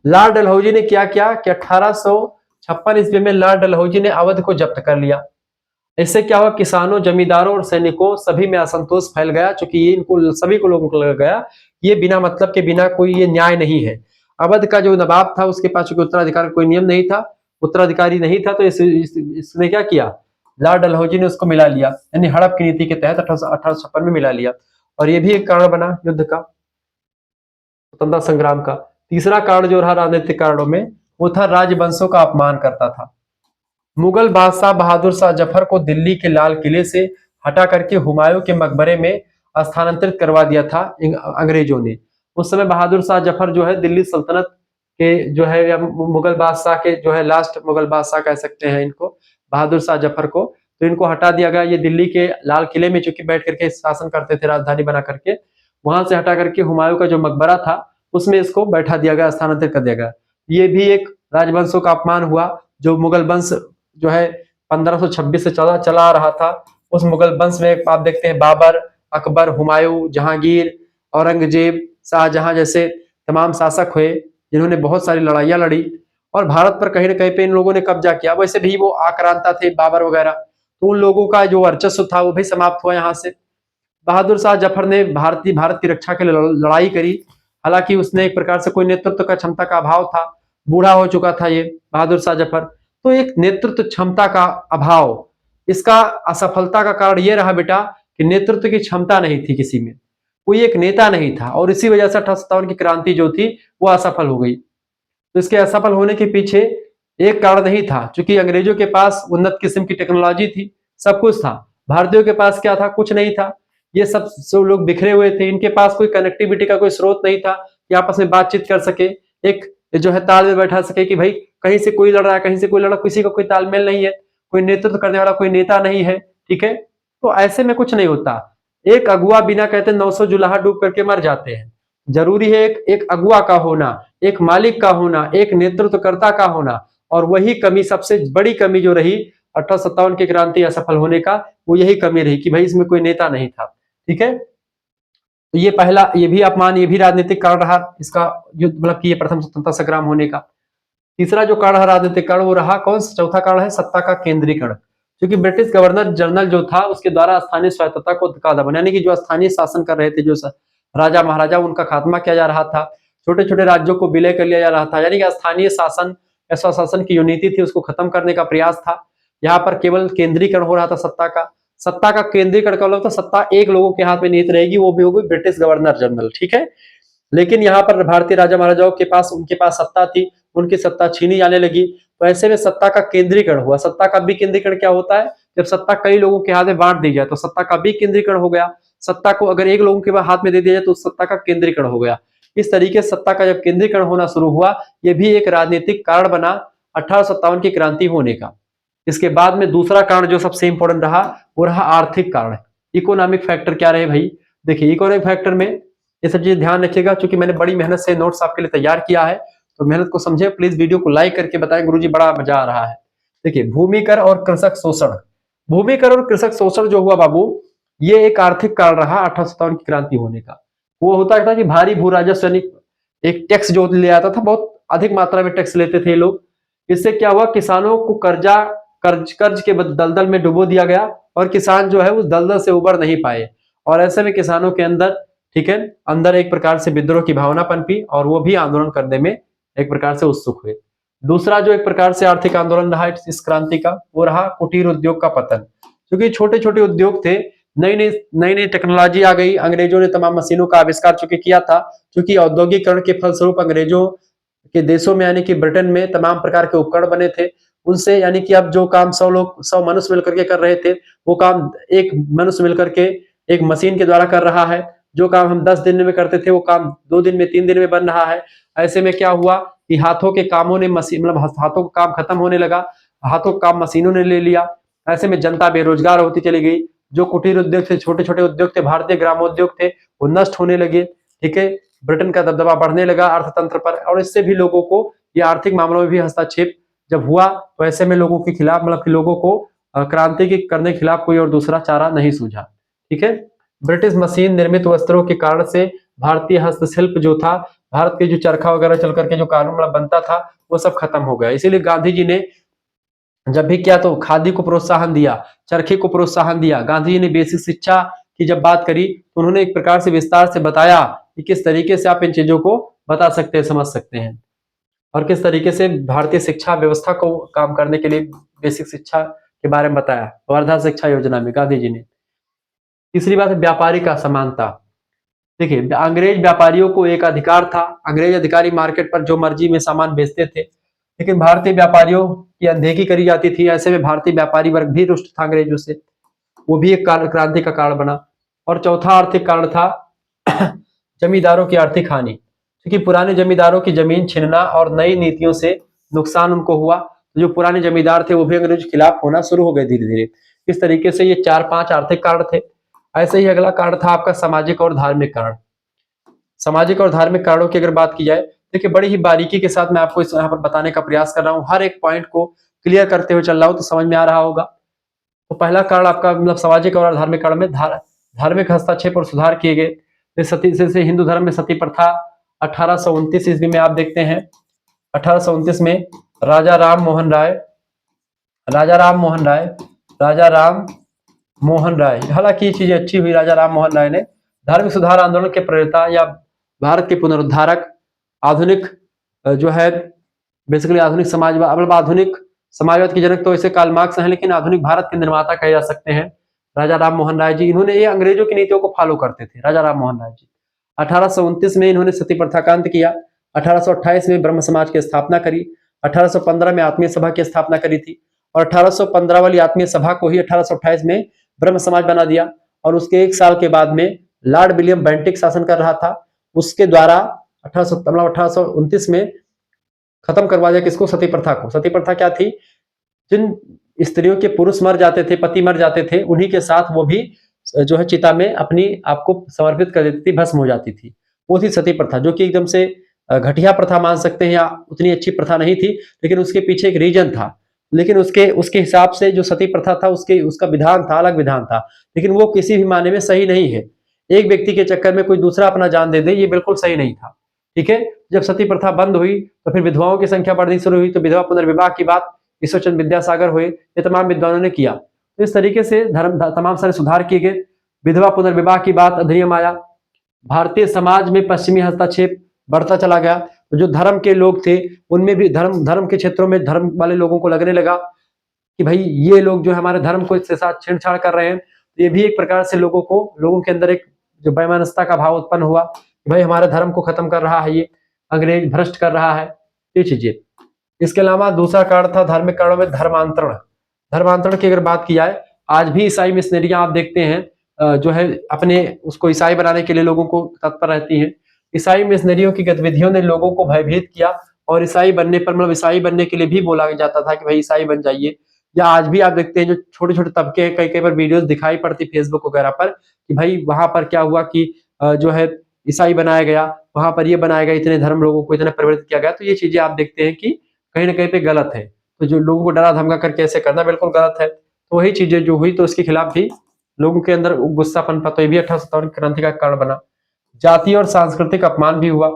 Lord Dalhousie ने क्या किया कि 1856 ईस्वी में लॉर्ड डलहौजी ने अवध को जब्त कर लिया। इससे क्या हुआ? किसानों, जमींदारों और सैनिकों सभी में असंतोष फैल गया, क्योंकि ये इनको सभी को लोगों को लग गया ये बिना मतलब के, बिना कोई ये न्याय नहीं है। अवध का जो नवाब था उसके पास चूंकि उत्तराधिकार कोई नियम नहीं था, उत्तराधिकारी नहीं था, तो इसने क्या किया, लॉर्ड डलहौजी ने उसको मिला लिया, यानी हड़प की नीति के तहत 1856 में मिला लिया। और ये भी एक कारण बना युद्ध का, स्वतंत्रता संग्राम का। तीसरा कारण जो रहा राजनीतिक कारणों में वो था राजवंशों का अपमान करता था। मुगल बादशाह बहादुर शाह जफर को दिल्ली के लाल किले से हटा करके हुमायूं के मकबरे में स्थानांतरित करवा दिया था अंग्रेजों ने। उस समय बहादुर शाह जफर जो है दिल्ली सल्तनत के जो है, या मुगल बादशाह के जो है लास्ट मुगल बादशाह कह सकते हैं इनको, बहादुर शाह जफर को। तो इनको हटा दिया गया। ये दिल्ली के लाल किले में चूंकि बैठ करके शासन करते थे, राजधानी बना करके, वहां से हटा करके हुमायूं का जो मकबरा था उसमें इसको बैठा दिया गया, स्थानांतरित कर दिया गया। ये भी एक राजवंशों का अपमान हुआ। जो मुगल वंश जो है 1526 से चला आ रहा था, उस मुगल वंश में आप देखते हैं बाबर, अकबर, हुमायूं, जहांगीर, औरंगजेब, शाहजहां जैसे तमाम शासक हुए जिन्होंने बहुत सारी लड़ाइयां लड़ी और भारत पर कहीं ना कहीं पे इन लोगों ने कब्जा किया। वैसे भी वो आक्रांता थे बाबर वगैरह, तो उन लोगों का जो वर्चस्व था वो भी समाप्त हुआ यहाँ से। बहादुर शाह जफर ने भारत की रक्षा के लिए लड़ाई करी। हालांकि उसने एक प्रकार से कोई नेतृत्व का क्षमता का अभाव था, बूढ़ा हो चुका था ये बहादुर शाह जफर। तो एक नेतृत्व क्षमता का अभाव, इसका असफलता का कारण यह रहा बेटा कि नेतृत्व की क्षमता नहीं थी किसी में, कोई एक नेता नहीं था, और इसी वजह से 1857 की क्रांति जो थी वो असफल हो गई। तो इसके असफल होने के पीछे एक कारण नहीं था, क्योंकि अंग्रेजों के पास उन्नत किस्म की टेक्नोलॉजी थी, सब कुछ था। भारतीयों के पास क्या था? कुछ नहीं था। ये सब लोग बिखरे हुए थे, इनके पास कोई कनेक्टिविटी का कोई स्रोत नहीं था कि आपस में बातचीत कर सके, एक जो है ताल में बैठा सके कि भाई कहीं से कोई लड़ रहा है, कहीं से कोई लड़ रहा, किसी का कोई तालमेल नहीं है, कोई नेतृत्व करने वाला कोई नेता नहीं है। ठीक है, तो ऐसे में कुछ नहीं होता। एक अगुआ बिना कहते 900 जुलाहा डूब करके मर जाते हैं। जरूरी है एक अगुआ का होना, एक मालिक का होना, एक नेतृत्वकर्ता का होना। और वही कमी, सबसे बड़ी कमी जो रही 1857 की क्रांति असफल होने का, वो यही कमी रही कि भाई इसमें कोई नेता नहीं था। ठीक है, तो ये पहला, ये भी अपमान, ये भी राजनीतिक कारण रहा इसका युद्ध, मतलब कि ये प्रथम स्वतंत्रता संग्राम होने का। तीसरा जो कारण है राजनीतिक कारण वो रहा कौन सा? चौथा कारण है सत्ता का केंद्रीकरण। क्योंकि ब्रिटिश गवर्नर जनरल जो था उसके द्वारा स्थानीय स्वायत्तता को का दमन, यानी कि जो स्थानीय शासन कर रहे थे, जो राजा महाराजा, उनका खात्मा किया जा रहा था। छोटे छोटे राज्यों को विलय कर लिया जा रहा था, यानी कि स्थानीय शासन या स्वशासन की जो नीति थी उसको खत्म करने का प्रयास था। यहाँ पर केवल केंद्रीकरण हो रहा था सत्ता का। सत्ता का केंद्रीकरण का मतलब तो सत्ता एक लोगों के हाथ में नहीं रहेगी, वो भी होगी ब्रिटिश गवर्नर जनरल। ठीक है, लेकिन यहाँ पर भारतीय राजा महाराजाओं के पास, उनके पास सत्ता थी, उनकी सत्ता छीनी जाने लगी। तो ऐसे में सत्ता का केंद्रीकरण हुआ। सत्ता का भी केंद्रीकरण क्या होता है? जब सत्ता कई लोगों के हाथ में बांट दी जाए तो सत्ता का भी केंद्रीकरण हो गया। सत्ता को अगर एक लोगों के हाथ में दे दिया जाए तो सत्ता का केंद्रीकरण हो गया। इस तरीके से सत्ता का जब केंद्रीकरण होना शुरू हुआ, यह भी एक राजनीतिक कारण बना 1857 की क्रांति होने का। इसके बाद में दूसरा कारण जो सबसे इंपॉर्टेंट रहा वो रहा आर्थिक कारण। इकोनॉमिक फैक्टर क्या रहे भाई? देखिए, इकोनॉमिक फैक्टर में ये सब चीज ध्यान रखिएगा, क्योंकि मैंने बड़ी मेहनत से नोट्स आपके लिए तैयार किया है, तो मेहनत को समझे, प्लीज वीडियो को लाइक करके बताएं गुरुजी बड़ा मजा आ रहा है। देखिए, भूमि कर और कृषक शोषण। भूमि कर और कृषक शोषण जो हुआ बाबू, ये एक आर्थिक कारण रहा 1857 की क्रांति होने का। वो होता था कि भारी भू राजस्व यानी एक टैक्स जो ले आता था, बहुत अधिक मात्रा में टैक्स लेते थे लोग। इससे क्या हुआ, किसानों को कर्ज के दलदल में डुबो दिया गया और किसान जो है उस दलदल से उबर नहीं पाए। और ऐसे में किसानों के अंदर, ठीक है, अंदर एक प्रकार से विद्रोह की भावना पनपी और वो भी आंदोलन करने में एक प्रकार से उत्सुक हुए। दूसरा जो एक प्रकार से आर्थिक आंदोलन रहा इस क्रांति का, वो रहा कुटीर उद्योग का पतन। क्योंकि छोटे छोटे उद्योग थे, नई नई टेक्नोलॉजी आ गई, अंग्रेजों ने तमाम मशीनों का आविष्कार चूंकि किया था, क्योंकि औद्योगिकरण के फलस्वरूप अंग्रेजों के देशों में यानी कि ब्रिटेन में तमाम प्रकार के उपकरण बने थे। उनसे यानी कि अब जो काम 100 मनुष्य मिलकर के कर रहे थे, वो काम एक मनुष्य मिलकर के एक मशीन के द्वारा कर रहा है। जो काम हम 10 दिन में करते थे, वो काम 2 दिन में 3 दिन में बन रहा है। ऐसे में क्या हुआ कि हाथों के कामों ने मशीन मतलब हाथों का काम खत्म होने लगा, हाथों का काम मशीनों ने ले लिया। ऐसे में जनता बेरोजगार होती चली गई। जो कुटीर उद्योग थे, छोटे छोटे उद्योग थे, भारतीय ग्रामोद्योग थे, वो नष्ट होने लगे। ठीक है, ब्रिटेन का दबदबा बढ़ने लगा अर्थतंत्र पर, और इससे भी लोगों को ये आर्थिक मामलों में भी हस्तक्षेप जब हुआ, तो ऐसे में लोगों के खिलाफ मतलब कि लोगों को क्रांति के करने के खिलाफ कोई और दूसरा चारा नहीं सूझा। ठीक है, ब्रिटिश मशीन निर्मित वस्त्रों के कारण से भारतीय हस्तशिल्प जो था, भारत के जो चरखा वगैरह चल करके जो कानून बनता था, वो सब खत्म हो गया। इसीलिए गांधी जी ने जब भी किया तो खादी को प्रोत्साहन दिया, चरखे को प्रोत्साहन दिया। गांधी जी ने बेसिक शिक्षा की जब बात करी, तो उन्होंने एक प्रकार से विस्तार से बताया कि किस तरीके से आप इन चीजों को बता सकते हैं, समझ सकते हैं, और किस तरीके से भारतीय शिक्षा व्यवस्था को काम करने के लिए बेसिक शिक्षा के बारे में बताया वर्धा शिक्षा योजना में गांधी जी ने। तीसरी बात है व्यापारी का समानता। देखिए, अंग्रेज व्यापारियों को एक अधिकार था, अंग्रेज अधिकारी मार्केट पर जो मर्जी में सामान बेचते थे, लेकिन भारतीय व्यापारियों की अनदेखी करी जाती थी। ऐसे में भारतीय व्यापारी वर्ग भी रुष्ट था अंग्रेजों से, वो भी एक क्रांति का कारण बना। और चौथा आर्थिक कारण था जमींदारों की आर्थिक हानि, क्योंकि पुराने जमींदारों की जमीन छीनना और नई नीतियों से नुकसान उनको हुआ। तो जो पुराने जमींदार थे वो भी अंग्रेजों के खिलाफ होना शुरू हो गए धीरे धीरे। इस तरीके से ये 4-5 आर्थिक कारण थे। ऐसे ही अगला कारण था आपका सामाजिक और धार्मिक कारण। सामाजिक और धार्मिक कारणों की अगर बात की जाए, देखिए बड़ी ही बारीकी के साथ मैं आपको यहाँ पर बताने का प्रयास कर रहा हूँ, हर एक पॉइंट को क्लियर करते हुए चल रहा हूँ, तो समझ में आ रहा होगा। तो पहला कारण आपका मतलब सामाजिक और धार्मिक कारण में धार्मिक हस्तक्षेप और सुधार किए गए। जैसे हिंदू धर्म में सती प्रथा 1829 ईस्वी में आप देखते हैं, 1829 में राजा राम मोहन राय हालांकि ये चीजें अच्छी हुई। राजा राम मोहन राय ने धार्मिक सुधार आंदोलन के प्रेरता या भारत के पुनरुद्धारक, आधुनिक जो है बेसिकली आधुनिक समाजवाद मतलब आधुनिक समाजवाद के जनक तो ऐसे कार्ल मार्क्स हैं, लेकिन आधुनिक भारत के निर्माता कहे जा सकते हैं राजा राम मोहन राय जी। इन्होंने ये अंग्रेजों की नीतियों को फॉलो करते थे राजा राम मोहन राय जी। 1829 में इन्होंने सती प्रथा का अंत किया, 1828 में ब्रह्म समाज की स्थापना करी, 1815 में आत्मीय सभा की स्थापना करी थी, और 1815 वाली आत्मीय सभा को ही 1828 में ब्रह्म समाज बना दिया। और उसके 1 साल के बाद में लॉर्ड विलियम बेंटिक शासन कर रहा था, उसके द्वारा 1829 में खत्म करवा दिया किसको, सती प्रथा को। सती प्रथा क्या थी, जिन स्त्रियों के पुरुष मर जाते थे, पति मर जाते थे, उन्हीं के साथ वो भी जो है चिता में अपनी आपको समर्पित कर देती थी, भस्म हो जाती थी। वो थी सती प्रथा, जो कि एकदम से घटिया प्रथा मान सकते हैं या उतनी अच्छी प्रथा नहीं थी, लेकिन उसके पीछे एक रीजन था। लेकिन उसके हिसाब से जो सती प्रथा था उसका विधान था, अलग विधान था, लेकिन वो किसी भी मायने में सही नहीं है। एक व्यक्ति के चक्कर में कोई दूसरा अपना जान दे दे, ये बिल्कुल सही नहीं था। ठीक है, जब सती प्रथा बंद हुई तो फिर विधवाओं की संख्या बढ़नी शुरू हुई, तो विधवा पुनर्विवाह की बात ईश्वरचंद्र विद्यासागर हुए, ये तमाम विद्वानों ने किया। तो इस तरीके से तमाम सारे सुधार किए गए। विधवा पुनर्विवाह की बात, अधिनियम आया। भारतीय समाज में पश्चिमी हस्तक्षेप बढ़ता चला गया। तो जो धर्म के लोग थे उनमें भी धर्म के क्षेत्रों में धर्म वाले लोगों को लगने लगा कि भाई ये लोग जो हमारे धर्म को इसके साथ छेड़छाड़ कर रहे हैं। तो ये भी एक प्रकार से लोगों के अंदर एक जो वैमनस्यता का भाव उत्पन्न हुआ कि भाई हमारे धर्म को खत्म कर रहा है, ये अंग्रेज भ्रष्ट कर रहा है, ये चीजें। इसके अलावा दूसरा कारण था धार्मिक कारणों में धर्मांतरण की अगर बात की जाए, आज भी ईसाई मिशनरियां आप देखते हैं जो है अपने उसको ईसाई बनाने के लिए लोगों को तत्पर रहती हैं। ईसाई मिशनरियों की गतिविधियों ने लोगों को भयभीत किया, और ईसाई बनने पर मतलब ईसाई बनने के लिए भी बोला जाता था कि भाई ईसाई बन जाइए। या आज भी आप देखते हैं जो छोटे छोटे तबके हैं, कई बार वीडियोस दिखाई पड़ती फेसबुक वगैरह पर कि भाई वहां पर क्या हुआ कि जो है ईसाई बनाया गया, वहां पर ये बनाया गया, इतने धर्म लोगों को इतना परिवर्तित किया गया। तो ये चीजें आप देखते हैं कि कहीं ना कहीं पे गलत है। तो जो लोगों को डरा धमका करके ऐसे करना बिल्कुल गलत है। तो वही चीजें जो हुई तो उसके खिलाफ भी लोगों के अंदर गुस्सा पनपा, तो ये भी 1857 क्रांति का कारण बना। जातीय और सांस्कृतिक अपमान भी हुआ।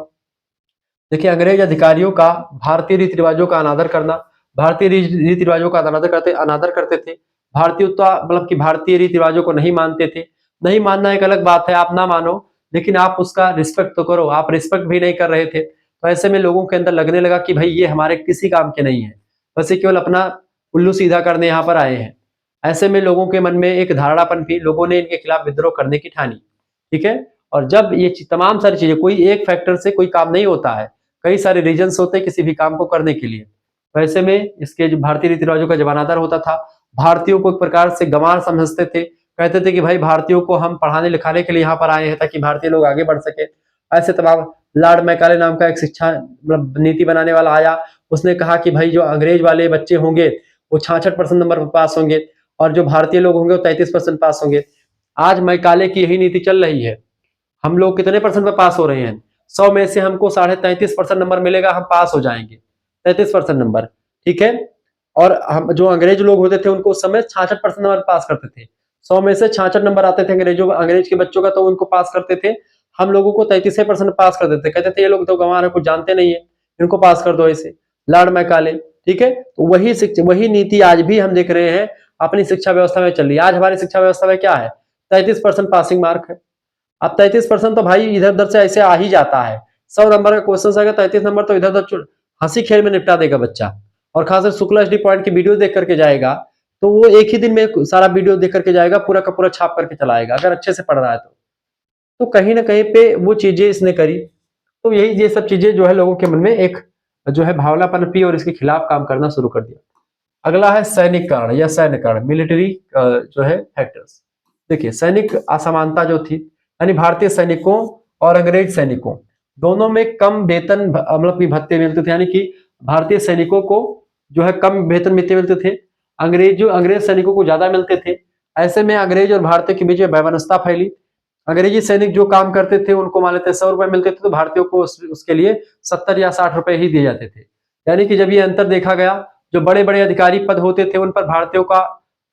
देखिए, अंग्रेज अधिकारियों का भारतीय रीति रिवाजों का अनादर करना, भारतीय रीति रिवाजों का अनादर करते थे। भारतीयता मतलब कि भारतीय रीति रिवाजों को नहीं मानते थे। नहीं मानना एक अलग बात है, आप ना मानो, लेकिन आप उसका रिस्पेक्ट तो करो। आप रिस्पेक्ट भी नहीं कर रहे थे, तो ऐसे में लोगों के अंदर लगने लगा कि भाई ये हमारे किसी काम के नहीं है, बस ये केवल अपना उल्लू सीधा करने यहाँ पर आए हैं। ऐसे में लोगों के मन में एक धारणा पनपी, लोगों ने इनके खिलाफ विद्रोह करने की ठानी। ठीक है, और जब ये तमाम सारी चीजें, कोई एक फैक्टर से कोई काम नहीं होता है, कई सारे रीजंस होते हैं किसी भी काम को करने के लिए। तो ऐसे में इसके जो भारतीय रीति रिवाजों का जब अनादर होता था, भारतीयों को एक प्रकार से गंवार समझते थे, कहते थे कि भाई भारतीयों को हम पढ़ाने लिखाने के लिए यहाँ पर आए हैं ताकि भारतीय लोग आगे बढ़ सके। ऐसे तमाम लॉर्ड मैकाले नाम का एक शिक्षा मतलब नीति बनाने वाला आया, उसने कहा कि भाई जो अंग्रेज वाले बच्चे होंगे वो 66% नंबर पर पास होंगे और जो भारतीय लोग होंगे वो 33% पास होंगे। आज मैकाले की यही नीति चल रही है। हम लोग कितने परसेंट पर पास हो रहे हैं? 100 में से हमको 33.5% नंबर मिलेगा, हम पास हो जाएंगे, 33% नंबर। ठीक है, और हम जो अंग्रेज लोग होते थे उनको उस समय 66% नंबर पास करते थे। 100 में से 66 नंबर आते थे अंग्रेज के बच्चों का, तो उनको पास करते थे। हम लोगों को 33% पास कर देते, कहते थे ये लोग तो गंवार है, कुछ जानते नहीं है, इनको पास कर दो ऐसे। Lord Macaulay. ठीक है, तो वही नीति आज भी हम देख रहे हैं अपनी शिक्षा व्यवस्था में चल रही है। आज हमारी शिक्षा व्यवस्था में क्या है? 33% पासिंग मार्क है। अब 33% तो भाई इधर उधर से ऐसे आ ही जाता है। 100 नंबर का क्वेश्चन आएगा, 33 नंबर तो इधर उधर हंसी खेल में निपटा देगा बच्चा। और खासकर शुक्ला एचडी पॉइंट की वीडियो देख करके जाएगा तो वो एक ही दिन में सारा वीडियो देख करके जाएगा, पूरा का पूरा छाप करके चलाएगा अगर अच्छे से पढ़ रहा है तो कहीं ना कहीं पे वो चीजें इसने करी। तो यही ये सब चीजें जो है लोगों के मन में एक जो है भावना पनपी और इसके खिलाफ काम करना शुरू कर दिया। अगला है सैनिक कारण या सैन्य कारण, मिलिट्री जो है फैक्टर्स। देखिए, सैनिक असमानता जो थी, यानी भारतीय सैनिकों और अंग्रेज सैनिकों दोनों में कम वेतन मतलब कि भत्ते मिलते थे, यानी कि भारतीय सैनिकों को जो है कम वेतन मिलते थे, अंग्रेज सैनिकों को ज्यादा मिलते थे। ऐसे में अंग्रेज और भारतीय के बीच में वैमनस्यता फैली। अंग्रेजी सैनिक जो काम करते थे उनको मान लेते 100 रुपए मिलते थे, तो भारतीयों को उसके लिए 70 या 60 रुपए ही दिए जाते थे। यानी कि जब ये अंतर देखा गया, जो बड़े बड़े अधिकारी पद होते थे उन पर भारतीयों का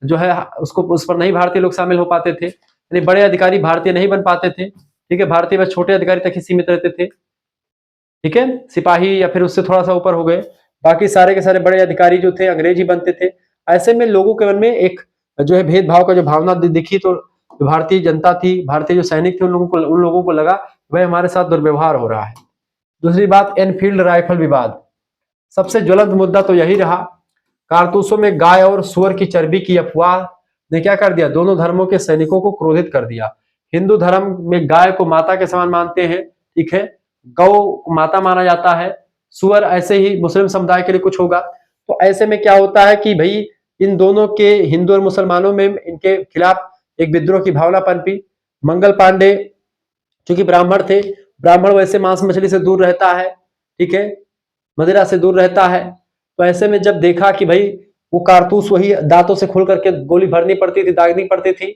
जो है उसको उस पर नहीं भारतीय लोग शामिल हो पाते थे, यानी बड़े अधिकारी भारतीय नहीं बन पाते थे। ठीक है, भारतीय बस छोटे अधिकारी तक ही सीमित रहते थे। ठीक है, सिपाही या फिर उससे थोड़ा सा ऊपर हो गए, बाकी सारे के सारे बड़े अधिकारी जो थे अंग्रेजी बनते थे। ऐसे में लोगों के मन में एक जो है भेदभाव का जो भावना दिखी, तो जो भारतीय जनता थी, भारतीय जो सैनिक थे, उन लोगों को लगा वह हमारे साथ दुर्व्यवहार हो रहा है। दूसरी बात, एनफील्ड राइफल विवाद। सबसे ज्वलंत मुद्दा तो यही रहा। कारतूसों में गाय और सुअर की चर्बी की अफवाह ने क्या कर दिया? दोनों धर्मों के सैनिकों को क्रोधित कर दिया। हिंदू धर्म में गाय को माता के समान मानते हैं, ठीक है, गौ माता माना जाता है, सुअर ऐसे ही मुस्लिम समुदाय के लिए कुछ होगा। तो ऐसे में क्या होता है कि भाई इन दोनों के, हिंदू और मुसलमानों में इनके खिलाफ एक विद्रोह की भावना पनपी। मंगल पांडे चूंकि ब्राह्मण थे, ब्राह्मण वैसे मांस मछली से दूर रहता है, ठीक है, मदिरा से दूर रहता है। तो ऐसे में जब देखा कि भाई वो कारतूस वही दांतों से खोल करके गोली भरनी पड़ती थी, दागनी पड़ती थी,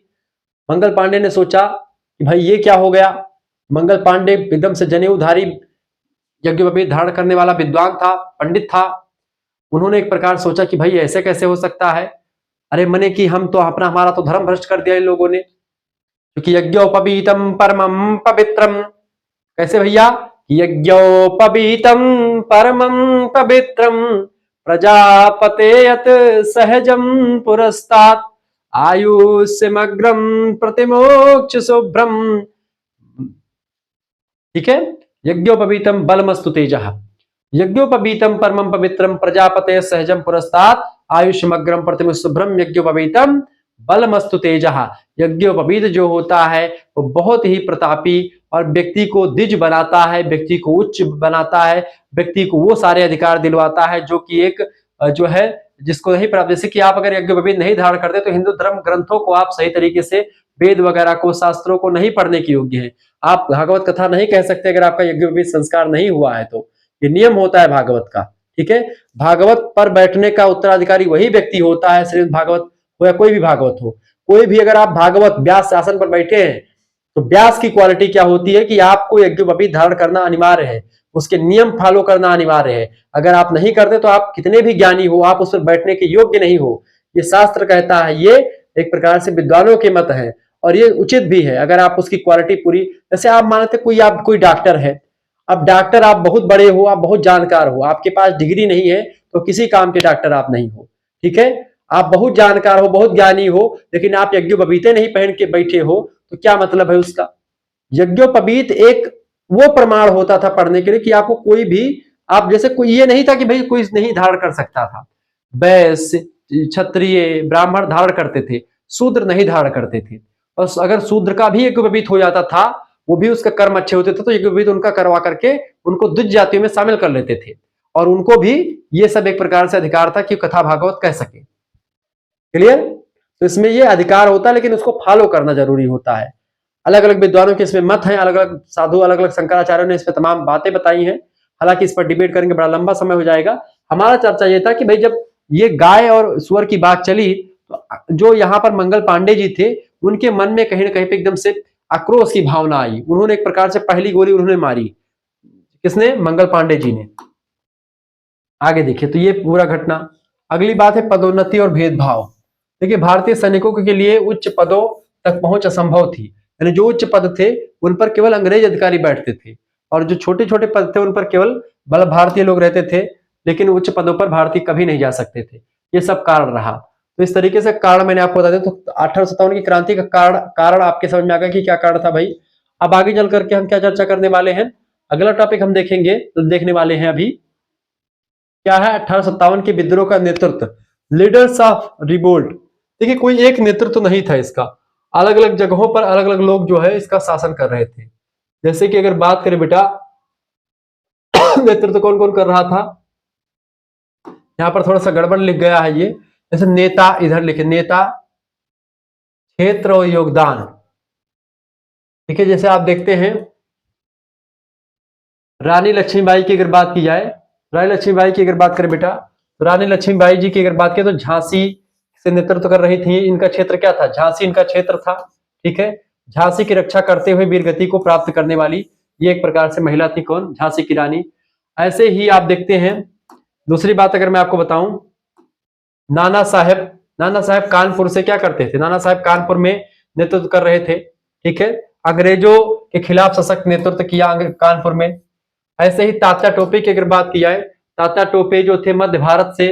मंगल पांडे ने सोचा कि भाई ये क्या हो गया। मंगल पांडे एकदम से जनेऊधारी यज्ञोपवीत धारण करने वाला विद्वान था, पंडित था। उन्होंने एक प्रकार सोचा कि भाई ऐसे कैसे हो सकता है। अरे मने कि हम तो अपना, हमारा तो धर्म भ्रष्ट कर दिया इन लोगों ने, क्योंकि यज्ञोपवीतम परमम पवित्रम। कैसे भैया? यज्ञोपवीतम परमं पवित्रं प्रजापतेयत सहजं पुरस्तात् आयुष्यमग्रं प्रतिमोक्ष शुभ्रम। ठीक है, यज्ञोपवीतम बलमस्तु तेजः, यज्ञोपवीतम परमं पवित्रं प्रजापते सहजं पुरस्तात् आयुष्यमग्रम प्रतिमोक्ष शुभ्रम यज्ञोपवीतम बलमस्तु तेजः। यज्ञोपवीत जो होता है वो बहुत ही प्रतापी और व्यक्ति को द्विज बनाता है, व्यक्ति को उच्च बनाता है, व्यक्ति को वो सारे अधिकार दिलवाता है जो कि एक जो है जिसको नहीं प्राप्त। जैसे कि आप अगर यज्ञोपवीत नहीं धारण करते तो हिंदू धर्म ग्रंथों को आप सही तरीके से, वेद वगैरह को, शास्त्रों को नहीं पढ़ने के योग्य है। आप भागवत कथा नहीं कह सकते अगर आपका यज्ञोपवीत संस्कार नहीं हुआ है तो। ये नियम होता है भागवत का। ठीक है, भागवत पर बैठने का उत्तराधिकारी वही व्यक्ति होता है, श्रीमद् भागवत हो या कोई भी भागवत हो। कोई भी, अगर आप भागवत व्यास शासन पर बैठे हैं तो व्यास की क्वालिटी क्या होती है कि आपको यज्ञोपवीत धारण करना अनिवार्य है, उसके नियम फॉलो करना अनिवार्य है। अगर आप नहीं करते तो आप कितने भी ज्ञानी हो, आप उस पर बैठने के योग्य नहीं हो। ये शास्त्र कहता है, ये एक प्रकार से विद्वानों के मत है और ये उचित भी है। अगर आप उसकी क्वालिटी पूरी, जैसे आप मानते आप कोई डॉक्टर है, अब डॉक्टर आप बहुत बड़े हो, आप बहुत जानकार हो, आपके पास डिग्री नहीं है तो किसी काम के डॉक्टर आप नहीं हो, ठीक है। आप बहुत जानकार हो, बहुत ज्ञानी हो, लेकिन आप यज्ञोपवीत नहीं पहन के बैठे हो तो क्या मतलब है उसका। यज्ञोपवीत एक वो प्रमाण होता था पढ़ने के लिए कि आपको कोई भी, आप जैसे कोई ये नहीं था कि भाई कोई नहीं धारण कर सकता था। वैश्य, क्षत्रिय, ब्राह्मण धारण करते थे, शूद्र नहीं धारण करते थे। और अगर शूद्र का भी यज्ञोपवीत हो जाता था, वो भी उसका कर्म अच्छे होते थे तो यज्ञोपवीत उनका करवा करके उनको द्विज जातियों में शामिल कर लेते थे और उनको भी ये सब एक प्रकार से अधिकार था कि कथा भागवत कह सके। क्लियर। तो इसमें ये अधिकार होता है, लेकिन उसको फॉलो करना जरूरी होता है। अलग अलग विद्वानों के इसमें मत हैं, अलग अलग साधु, अलग अलग शंकराचार्यों ने इस पर तमाम बातें बताई हैं। हालांकि इस पर डिबेट करेंगे, बड़ा लंबा समय हो जाएगा। हमारा चर्चा ये था कि भाई जब ये गाय और सुअर की बात चली तो जो यहाँ पर मंगल पांडे जी थे, उनके मन में कहीं ना कहीं पे एकदम से आक्रोश की भावना आई। उन्होंने एक प्रकार से पहली गोली उन्होंने मारी। किसने? मंगल पांडे जी ने। आगे देखिए तो ये पूरा घटना। अगली बात है पदोन्नति और भेदभाव। देखिए भारतीय सैनिकों के लिए उच्च पदों तक पहुंच असंभव थी, यानी जो उच्च पद थे उन पर केवल अंग्रेज अधिकारी बैठते थे और जो छोटे छोटे पद थे उन पर केवल भारतीय लोग रहते थे, लेकिन उच्च पदों पर भारतीय कभी नहीं जा सकते थे। ये सब कारण रहा। तो इस तरीके से कारण मैंने आपको बता दिया। तो 1857 की क्रांति का कारण आपके समझ में आ गया कि क्या कारण था भाई। अब आगे चल करके हम क्या चर्चा करने वाले हैं, अगला टॉपिक हम देखेंगे, देखने वाले हैं अभी क्या है 1857 के विद्रोह का नेतृत्व, लीडर्स ऑफ रिवोल्ट। देखिए कोई एक नेतृत्व तो नहीं था इसका, अलग अलग जगहों पर अलग अलग लोग जो है इसका शासन कर रहे थे। जैसे कि अगर बात करें बेटा नेतृत्व कौन कौन कर रहा था, यहां पर थोड़ा सा गड़बड़ लिख गया है ये। जैसे नेता इधर लिखे, नेता, क्षेत्र और योगदान। ठीक है, जैसे आप देखते हैं रानी लक्ष्मीबाई की अगर बात की जाए, रानी लक्ष्मीबाई की अगर बात करें बेटा, तो रानी लक्ष्मीबाई जी की अगर बात करें तो झांसी से नेतृत्व कर रही थी। इनका क्षेत्र क्या था? झांसी इनका क्षेत्र था। ठीक है, झांसी की रक्षा करते हुए वीरगति को प्राप्त करने वाली ये एक प्रकार से महिला थी। कौन? झांसी की रानी। ऐसे ही आप देखते हैं, दूसरी बात अगर मैं आपको बताऊं, नाना साहेब कानपुर से क्या करते थे? नाना साहेब कानपुर में नेतृत्व कर रहे थे। ठीक है, अंग्रेजों के खिलाफ सशक्त नेतृत्व किया कानपुर में। ऐसे ही तात्या टोपे की अगर बात की जाए, तात्या टोपे जो थे मध्य भारत से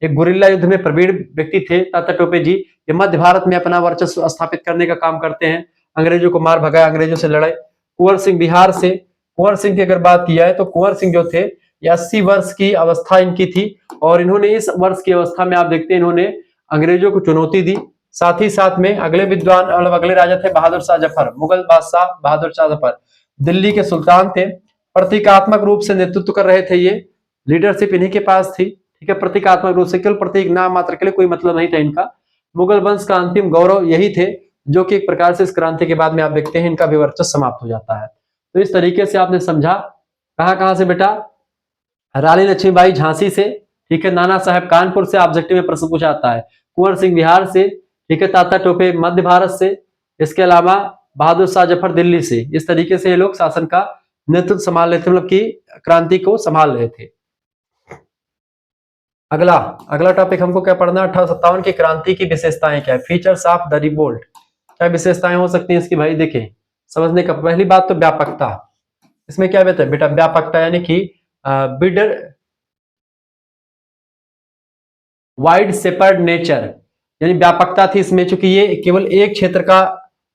एक गुरिल्ला युद्ध में प्रवीण व्यक्ति थे। तात्या टोपे जी ये मध्य भारत में अपना वर्चस्व स्थापित करने का काम करते हैं, अंग्रेजों को मार भगाए, अंग्रेजों से लड़े। कुंवर सिंह बिहार से, कुंवर सिंह की अगर बात की जाए तो कुंवर सिंह जो थे 80 वर्ष की अवस्था इनकी थी और इन्होंने इस वर्ष की अवस्था में आप देखते हैं इन्होंने अंग्रेजों को चुनौती दी। साथ ही साथ में अगले विद्वान मतलब अगले राजा थे बहादुर शाह जफर, मुगल बादशाह बहादुर शाह जफर, दिल्ली के सुल्तान थे। प्रतीकात्मक रूप से नेतृत्व कर रहे थे, ये लीडरशिप इन्हीं के पास थी। ठीक है, प्रतीकात्मक रूप से, केवल प्रतीक नाम मात्र के लिए, कोई मतलब नहीं था इनका। मुगल वंश का अंतिम गौरव यही थे, जो कि एक प्रकार से इस क्रांति के बाद में आप देखते हैं इनका भी वर्चस्व समाप्त हो जाता है। तो इस तरीके से आपने समझा। कहां कहां से बेटा? रानी लक्ष्मीबाई झांसी से, ठीक है, नाना साहेब कानपुर से ऑब्जेक्टिव में प्रश्न पूछा जाता है, कुंवर सिंह बिहार से, ठीक है, तात्या टोपे मध्य भारत से, इसके अलावा बहादुर शाह जफर दिल्ली से। इस तरीके से ये लोग शासन का नेतृत्व संभाल रहे थे, मतलब की क्रांति को संभाल रहे थे। अगला टॉपिक हमको क्या पढ़ना है? 1857 की क्रांति की विशेषताएं क्या है? फीचर्स ऑफ द रिवोल्ट, क्या विशेषताएं हो सकती हैं इसकी? भाई देखें, समझने का पहली बात तो व्यापकता। इसमें क्या बेटा व्यापकता, यानी कि बिडर वाइड सेपर्ड नेचर, यानी व्यापकता थी इसमें, चूंकि ये केवल एक क्षेत्र का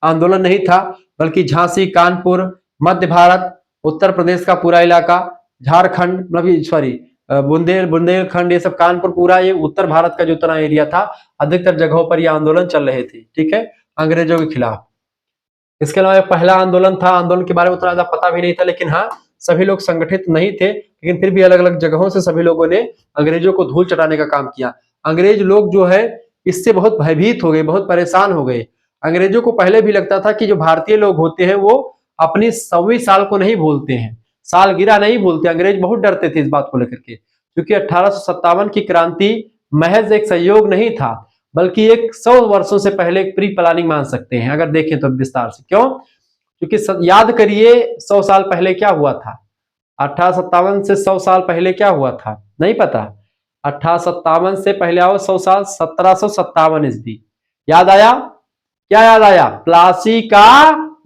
आंदोलन नहीं था, बल्कि झांसी, कानपुर, मध्य भारत, उत्तर प्रदेश का पूरा इलाका, झारखंड, मतलब सॉरी बुंदेलखंड, ये सब कानपुर, पूरा ये उत्तर भारत का जो उतना एरिया था, अधिकतर जगहों पर ये आंदोलन चल रहे थे। ठीक है, अंग्रेजों के खिलाफ। इसके अलावा पहला आंदोलन था, आंदोलन के बारे में उतना ज्यादा पता भी नहीं था, लेकिन हाँ सभी लोग संगठित नहीं थे, लेकिन फिर भी अलग अलग जगहों से सभी लोगों ने अंग्रेजों को धूल चटाने का काम किया। अंग्रेज लोग जो है इससे बहुत भयभीत हो गए, बहुत परेशान हो गए। अंग्रेजों को पहले भी लगता था कि जो भारतीय लोग होते हैं वो अपनी 100वीं साल को नहीं भूलते हैं, सालगिरह नहीं भूलते। अंग्रेज बहुत डरते थे इस बात को लेकर के, क्योंकि 1857 की क्रांति महज एक संयोग नहीं था, बल्कि एक 100 वर्षों से पहले एक प्री प्लानिंग मान सकते हैं अगर देखें तो विस्तार से। क्यों? क्योंकि याद करिए 100 साल पहले क्या हुआ था। 1857 से 100 साल पहले क्या हुआ था, नहीं पता। 1857 से पहले आओ 100 साल, 1757 ईस्वी। याद आया? क्या याद आया? प्लासी का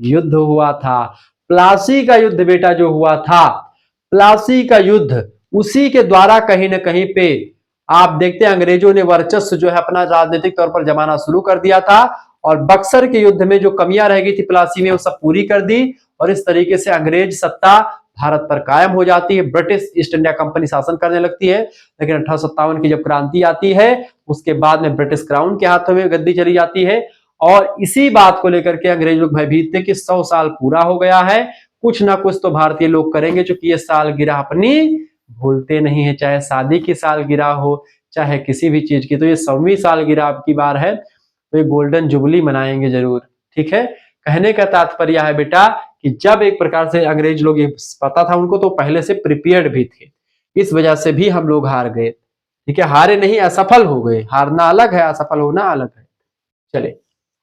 युद्ध हुआ था। प्लासी का युद्ध बेटा जो हुआ था, प्लासी का युद्ध, उसी के द्वारा कहीं ना कहीं पे आप देखते हैं अंग्रेजों ने वर्चस्व जो है अपना राजनीतिक तौर पर जमाना शुरू कर दिया था, और बक्सर के युद्ध में जो कमियां रह गई थी प्लासी में वो सब पूरी कर दी, और इस तरीके से अंग्रेज सत्ता भारत पर कायम हो जाती है। ब्रिटिश ईस्ट इंडिया कंपनी शासन करने लगती है। लेकिन 1857 की जब क्रांति आती है उसके बाद में ब्रिटिश क्राउन के हाथों में गद्दी चली जाती है, और इसी बात को लेकर के अंग्रेज लोग भयभीत थे कि 100 साल पूरा हो गया है, कुछ ना कुछ तो भारतीय लोग करेंगे, क्योंकि ये सालगिरह अपनी भूलते नहीं है, चाहे शादी की सालगिरह हो चाहे किसी भी चीज की। तो ये 100वीं सालगिरह आपकी बार है, तो ये गोल्डन जुबली मनाएंगे जरूर। ठीक है, कहने का तात्पर्य है बेटा कि जब एक प्रकार से अंग्रेज लोग ये पता था उनको, तो पहले से प्रिपेयर्ड भी थे, इस वजह से भी हम लोग हार गए। ठीक है, हारे नहीं, असफल हो गए। हारना अलग है, असफल होना अलग है। चले,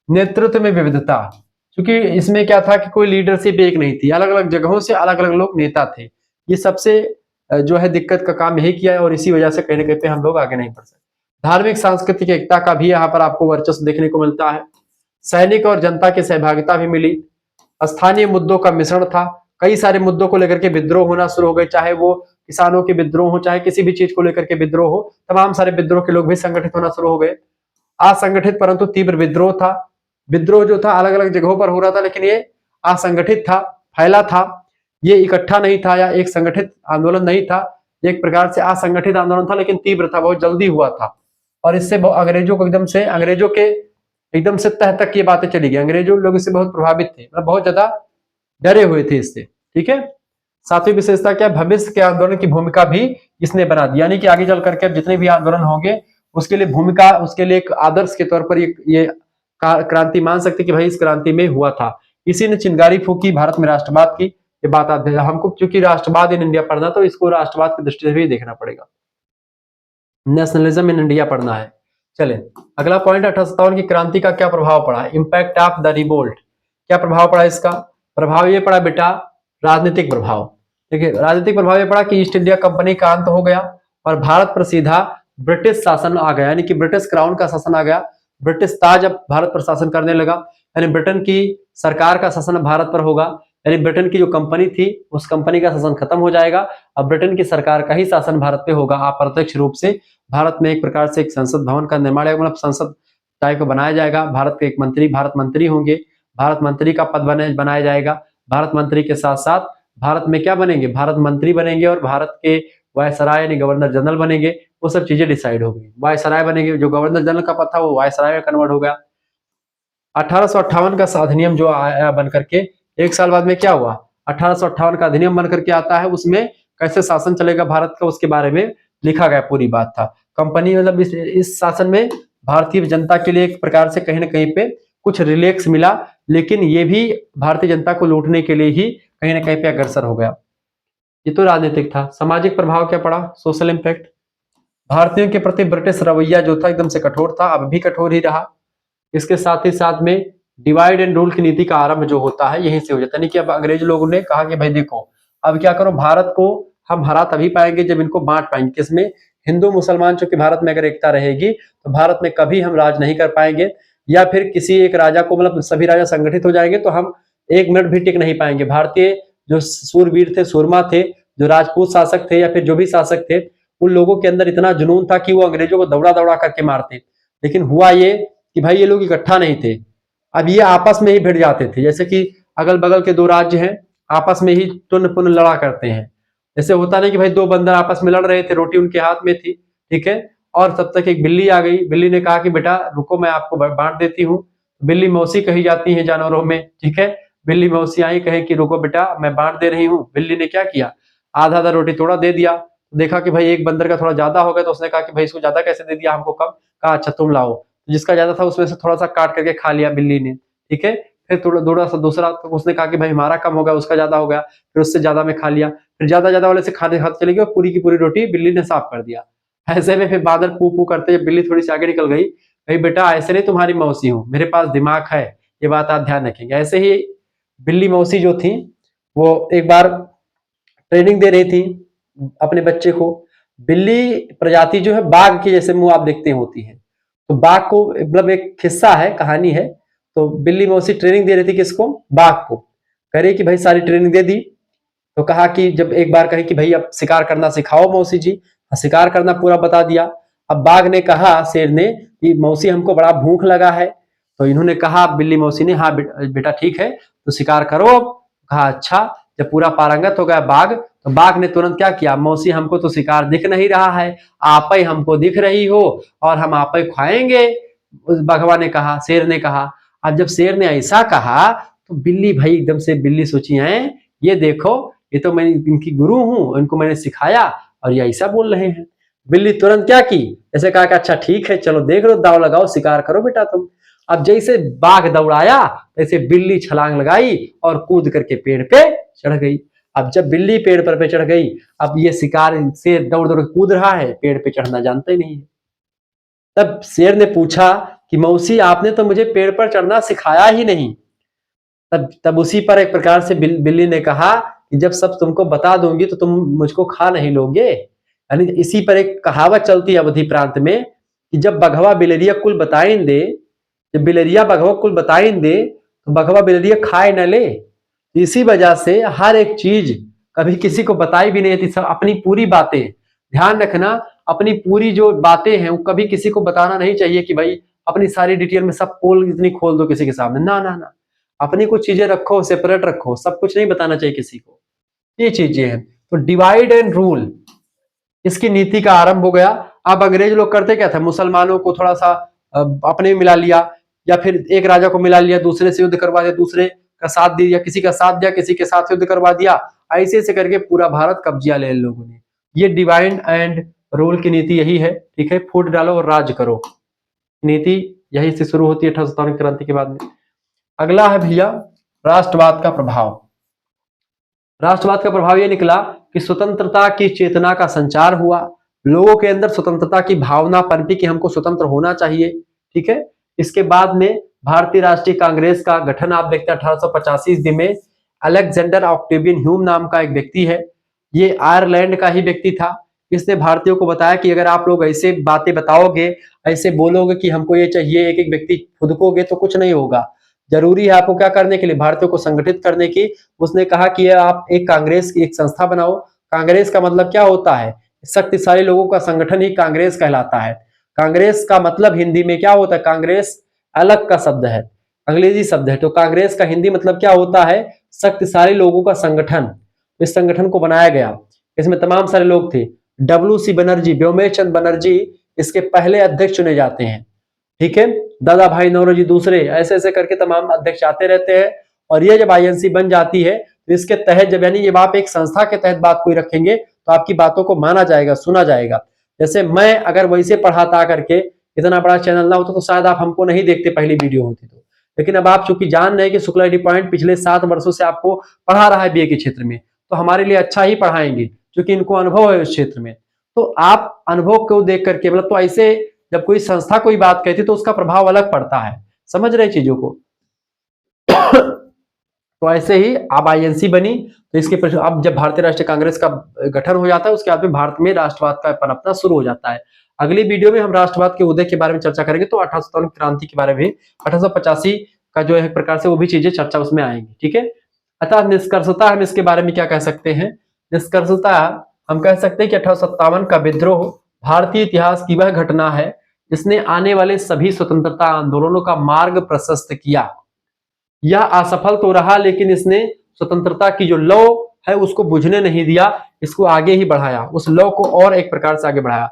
नेतृत्व में विविधता, क्योंकि इसमें क्या था कि कोई लीडरशिप एक नहीं थी, अलग अलग जगहों से अलग अलग लोग नेता थे। ये सबसे जो है दिक्कत का काम यही किया है, और इसी वजह से कहीं ना कहीं पे हम लोग आगे नहीं बढ़ सकते। धार्मिक सांस्कृतिक एकता का भी यहाँ पर आपको वर्चस्व देखने को मिलता है। सैनिक और जनता की सहभागिता भी मिली। स्थानीय मुद्दों का मिश्रण था, कई सारे मुद्दों को लेकर के विद्रोह होना शुरू हो गए, चाहे वो किसानों के विद्रोह हो चाहे किसी भी चीज को लेकर के विद्रोह हो, तमाम सारे विद्रोह के लोग भी संगठित होना शुरू हो गए। असंगठित परंतु तीव्र विद्रोह था। विद्रोह जो था अलग अलग जगहों पर हो रहा था, लेकिन ये असंगठित था, फैला था, ये इकट्ठा नहीं था या एक संगठित आंदोलन नहीं था, एक प्रकार से असंगठित आंदोलन था, लेकिन तीव्र था, बहुत जल्दी हुआ था। और इससे अंग्रेजों को अंग्रेजों के एकदम से तह तक ये बातें चली गई। अंग्रेजों लोग इससे बहुत प्रभावित थे, मतलब बहुत ज्यादा डरे हुए थे इससे। ठीक है, सातवीं विशेषता क्या? भविष्य के आंदोलन की भूमिका भी इसने बना दी, यानी कि आगे चल करके जितने भी आंदोलन होंगे उसके लिए भूमिका, उसके लिए एक आदर्श के तौर पर ये क्रांति मान सकते कि भाई इस क्रांति में हुआ था। इसी ने चिंगारी फूकी भारत में राष्ट्रवाद की। ये बात आते हैं हमको, क्योंकि राष्ट्रवाद इन इंडिया पढ़ना, तो इसको राष्ट्रवाद की दृष्टि से भी देखना पड़ेगा। नेशनलिज्म इन इंडिया पढ़ना है। चले, अगला पॉइंट 1857 की क्रांति का क्या प्रभाव पड़ा? Impact of the revolt. क्या प्रभाव पड़ा इसका? प्रभाव ये पड़ा बेटा, राजनीतिक प्रभाव। देखिए, राजनीतिक प्रभाव ये पड़ा कि ईस्ट इंडिया कंपनी का अंत हो गया और भारत पर सीधा ब्रिटिश शासन आ गया, यानी कि ब्रिटिश क्राउन का शासन आ गया। ब्रिटिश ताज अब भारत पर शासन करने लगा, यानी ब्रिटेन की सरकार का शासन भारत पर होगा, यानी ब्रिटेन की जो कंपनी थी उस कंपनी का शासन खत्म हो जाएगा। अब ब्रिटेन की सरकार का ही शासन भारत पे होगा अप्रत्यक्ष रूप से। भारत में एक प्रकार से एक संसद भवन का निर्माण, मतलब संसद टाइप का बनाया जाएगा। भारत के एक मंत्री भारत मंत्री होंगे, भारत मंत्री का पद बनाया जाएगा। भारत मंत्री के साथ साथ भारत में क्या बनेंगे? भारत मंत्री बनेंगे, और भारत के वायसराय यानी गवर्नर जनरल बनेंगे। वो सब चीजें डिसाइड हो गई। वायसराय बनेंगे, जो गवर्नर जनरल का पद था वो वायसराय में कन्वर्ट हो गया। 1858 का अधिनियम जो आया बन करके, एक साल बाद में क्या हुआ? 1858 का अधिनियम बन करके आता है, उसमें कैसे शासन चलेगा भारत का उसके बारे में लिखा गया, पूरी बात था। कंपनी मतलब इस शासन में भारतीय जनता के लिए एक प्रकार से कहीं ना कहीं पे कुछ रिलैक्स मिला, लेकिन ये भी भारतीय जनता को लूटने के लिए ही कहीं ना कहीं पे अग्रसर हो गया। ये तो राजनीतिक था। सामाजिक प्रभाव क्या पड़ा? Social impact. भारतीयों के प्रति ब्रिटिश रवैया जो था एकदम से कठोर था, अब भी कठोर ही रहा। इसके साथ ही साथ में डिवाइड एंड रूल की नीति का आरंभ जो होता है यहीं से हो जाता है। कि अब अंग्रेज लोगों ने कहा कि भाई देखो, अब क्या करो, भारत को हम हरा तभी पाएंगे जब इनको बांट पाएंगे। किसमें? हिंदू मुसलमान, चूंकि भारत में अगर एकता रहेगी तो भारत में कभी हम राज नहीं कर पाएंगे, या फिर किसी एक राजा को, मतलब सभी राजा संगठित हो जाएंगे तो हम एक मिनट भी टिक नहीं पाएंगे। भारतीय जो सूरवीर थे, सूरमा थे, जो राजपूत शासक थे या फिर जो भी शासक थे, उन लोगों के अंदर इतना जुनून था कि वो अंग्रेजों को दौड़ा दौड़ा करके मारते। लेकिन हुआ ये कि भाई ये लोग इकट्ठा नहीं थे, अब ये आपस में ही भिड़ जाते थे। जैसे कि अगल बगल के दो राज्य हैं, आपस में ही तुन पुन लड़ा करते हैं। जैसे होता नहीं कि भाई दो बंदर आपस में लड़ रहे थे, रोटी उनके हाथ में थी, ठीक है, और तब तक एक बिल्ली आ गई। बिल्ली ने कहा कि बेटा रुको, मैं आपको बांट देती हूँ। बिल्ली मौसी कही जाती है जानवरों में, ठीक है। बिल्ली मौसी आई, कहे कि रुको बेटा मैं बांट दे रही हूँ। बिल्ली ने क्या किया, आधा आधा रोटी थोड़ा दे दिया। देखा कि भाई एक बंदर का थोड़ा ज्यादा हो गया, तो उसने कहा कि भाई इसको ज्यादा कैसे दे दिया, हमको कम। कहा अच्छा तुम लाओ। जिसका ज्यादा था उसमें से थोड़ा सा काट करके खा लिया बिल्ली ने, ठीक है। फिर थोड़ा सा दूसरा, तो उसने कहा कि भाई हमारा कम हो गया, उसका ज्यादा हो गया, फिर उससे ज्यादा में खा लिया। फिर ज्यादा वाले से खाते खाते चले गए, और पूरी की पूरी रोटी बिल्ली ने साफ कर दिया। ऐसे में फिर बादल पू पू करते, जब बिल्ली थोड़ी सी आगे निकल गई, भाई बेटा ऐसे नहीं तुम्हारी मौसी हूँ, मेरे पास दिमाग है, ये बात आप ध्यान रखेंगे। ऐसे ही बिल्ली मौसी जो थी वो एक बार ट्रेनिंग दे रही थी अपने बच्चे को। बिल्ली प्रजाति जो है बाघ के जैसे मुंह आप देखते होती है, तो बाघ को मतलब एक किस्सा है, कहानी है। तो बिल्ली मौसी ट्रेनिंग दे रही थी किसको? बाघ को। कह रही कि भाई सारी ट्रेनिंग दे दी, तो कहा कि जब एक बार कही कि भाई अब शिकार करना सिखाओ मौसी जी, शिकार करना पूरा बता दिया। अब बाघ ने कहा शेर ने कि मौसी हमको बड़ा भूख लगा है। तो इन्होंने कहा बिल्ली मौसी ने, हाँ बेटा ठीक है तो शिकार करो अब। कहा अच्छा। जब पूरा पारंगत हो गया बाघ, तो बाघ ने तुरंत क्या किया, मौसी हमको तो शिकार दिख नहीं रहा है, आप ही हमको दिख रही हो और हम आप ही खाएंगे। उस बघवा ने कहा, शेर ने कहा। अब जब शेर ने ऐसा कहा तो बिल्ली भाई एकदम से बिल्ली सोची है ये देखो, ये तो मैं इनकी गुरु हूं, इनको मैंने सिखाया और ये ऐसा बोल रहे हैं। बिल्ली तुरंत क्या की, ऐसे कहा कि अच्छा ठीक है चलो देख लो, दाव लगाओ, शिकार करो बेटा तुम। अब जैसे बाघ दौड़ाया तैसे बिल्ली छलांग लगाई और कूद करके पेड़ पे चढ़ गई। अब जब बिल्ली पेड़ पर पे चढ़ गई, अब ये शिकार से दौड़ दौड़ कूद रहा है, पेड़ पे चढ़ना जानता ही नहीं है। तब शेर ने पूछा कि मौसी आपने तो मुझे पेड़ पर चढ़ना सिखाया ही नहीं। तब तब उसी पर एक प्रकार से बिल्ली ने कहा कि जब सब तुमको बता दूंगी तो तुम मुझको खा नहीं लोगे। यानी इसी पर एक कहावत चलती है अवधि प्रांत में कि जब बघवा बिलरिया कुल बताइन दे, जब बिलरिया बघवा कुल बताइन दे तो बघवा बिलरिया खाए न ले। इसी वजह से हर एक चीज कभी किसी को बताई भी नहीं थी, सब अपनी पूरी बातें, ध्यान रखना, अपनी पूरी जो बातें हैं वो कभी किसी को बताना नहीं चाहिए कि भाई अपनी सारी डिटेल में सब पोल इतनी खोल दो किसी के सामने, ना ना ना। अपनी कुछ चीजें रखो, सेपरेट रखो, सब कुछ नहीं बताना चाहिए किसी को। ये चीजें हैं। तो डिवाइड एंड रूल इसकी नीति का आरंभ हो गया। अब अंग्रेज लोग करते क्या था, मुसलमानों को थोड़ा सा अपने में मिला लिया, या फिर एक राजा को मिला लिया, दूसरे से युद्ध करवा दिया, दूसरे का साथ दिया, किसी का साथ दिया, किसी के साथ युद्ध करवा दिया, ऐसे ऐसे करके पूरा भारत कब्जा ले लोगों ने। ये डिवाइड एंड रूल की नीति यही है, ठीक है। फूट डालो और राज करो, नीति यही से शुरू होती है 1857 क्रांति के बाद में। अगला है भैया राष्ट्रवाद का प्रभाव। राष्ट्रवाद का प्रभाव यह निकला कि स्वतंत्रता की चेतना का संचार हुआ, लोगों के अंदर स्वतंत्रता की भावना पनपी कि हमको स्वतंत्र होना चाहिए, ठीक है। इसके बाद में भारतीय राष्ट्रीय कांग्रेस का गठन आप देखते हैं 1885 ईस्वी में। अलेक्जेंडर ऑक्टेवियन ह्यूम नाम का एक व्यक्ति है, ये आयरलैंड का ही व्यक्ति था। इसने भारतीयों को बताया कि अगर आप लोग ऐसे बातें बताओगे, ऐसे बोलोगे कि हमको ये चाहिए, एक एक व्यक्ति फुदकोगे तो कुछ नहीं होगा। जरूरी है आपको क्या करने के लिए, भारतीयों को संगठित करने की। उसने कहा कि आप एक कांग्रेस की एक संस्था बनाओ। कांग्रेस का मतलब क्या होता है, शक्तिशाली लोगों का संगठन ही कांग्रेस कहलाता है। कांग्रेस का मतलब हिंदी में क्या होता है, कांग्रेस अलग का शब्द है, अंग्रेजी शब्द है, तो कांग्रेस का हिंदी मतलब क्या होता है, शक्तिशाली लोगों का संगठन। इस संगठन को बनाया गया, इसमें तमाम सारे लोग थे। WC बनर्जी, व्योमेश चंद्र बनर्जी इसके पहले अध्यक्ष चुने जाते हैं, ठीक है। दादा भाई नौरोजी दूसरे, ऐसे ऐसे करके तमाम अध्यक्ष आते रहते हैं। और ये जब INC बन जाती है तो इसके तहत जब यानी जब आप एक संस्था के तहत बात कोई रखेंगे तो आपकी बातों को माना जाएगा, सुना जाएगा। जैसे मैं अगर वैसे पढ़ाता करके इतना बड़ा चैनल ना होता तो शायद आप हमको नहीं देखते, पहली वीडियो होती तो। लेकिन अब आप चूंकि जान रहे हैं कि शुक्ला डी पॉइंट पिछले 7 वर्षों से आपको पढ़ा रहा है BA के क्षेत्र में, तो हमारे लिए अच्छा ही पढ़ाएंगे क्योंकि इनको अनुभव है उस क्षेत्र में। तो आप अनुभव को देख करके मतलब, तो ऐसे जब कोई संस्था कोई बात कहती तो उसका प्रभाव अलग पड़ता है, समझ रहे चीजों को। तो ऐसे ही अब INC बनी, तो इसके अब जब भारतीय राष्ट्रीय कांग्रेस का गठन हो जाता है उसके बाद में भारत में राष्ट्रवाद का पनपना शुरू हो जाता है। अगली वीडियो में हम राष्ट्रवाद के उदय के बारे में चर्चा करेंगे, तो 1857 क्रांति के बारे में, 1885 का जो है एक प्रकार से वो भी चीजें चर्चा उसमें आएंगी, ठीक है। अतः निष्कर्षता हम इसके बारे में क्या कह सकते हैं, निष्कर्षता हम कह सकते हैं कि 1857 का विद्रोह भारतीय इतिहास की वह घटना है जिसने आने वाले सभी स्वतंत्रता आंदोलनों का मार्ग प्रशस्त किया। यह असफल तो रहा लेकिन इसने स्वतंत्रता की जो लौ है उसको बुझने नहीं दिया, इसको आगे ही बढ़ाया, उस लौ को और एक प्रकार से आगे बढ़ाया।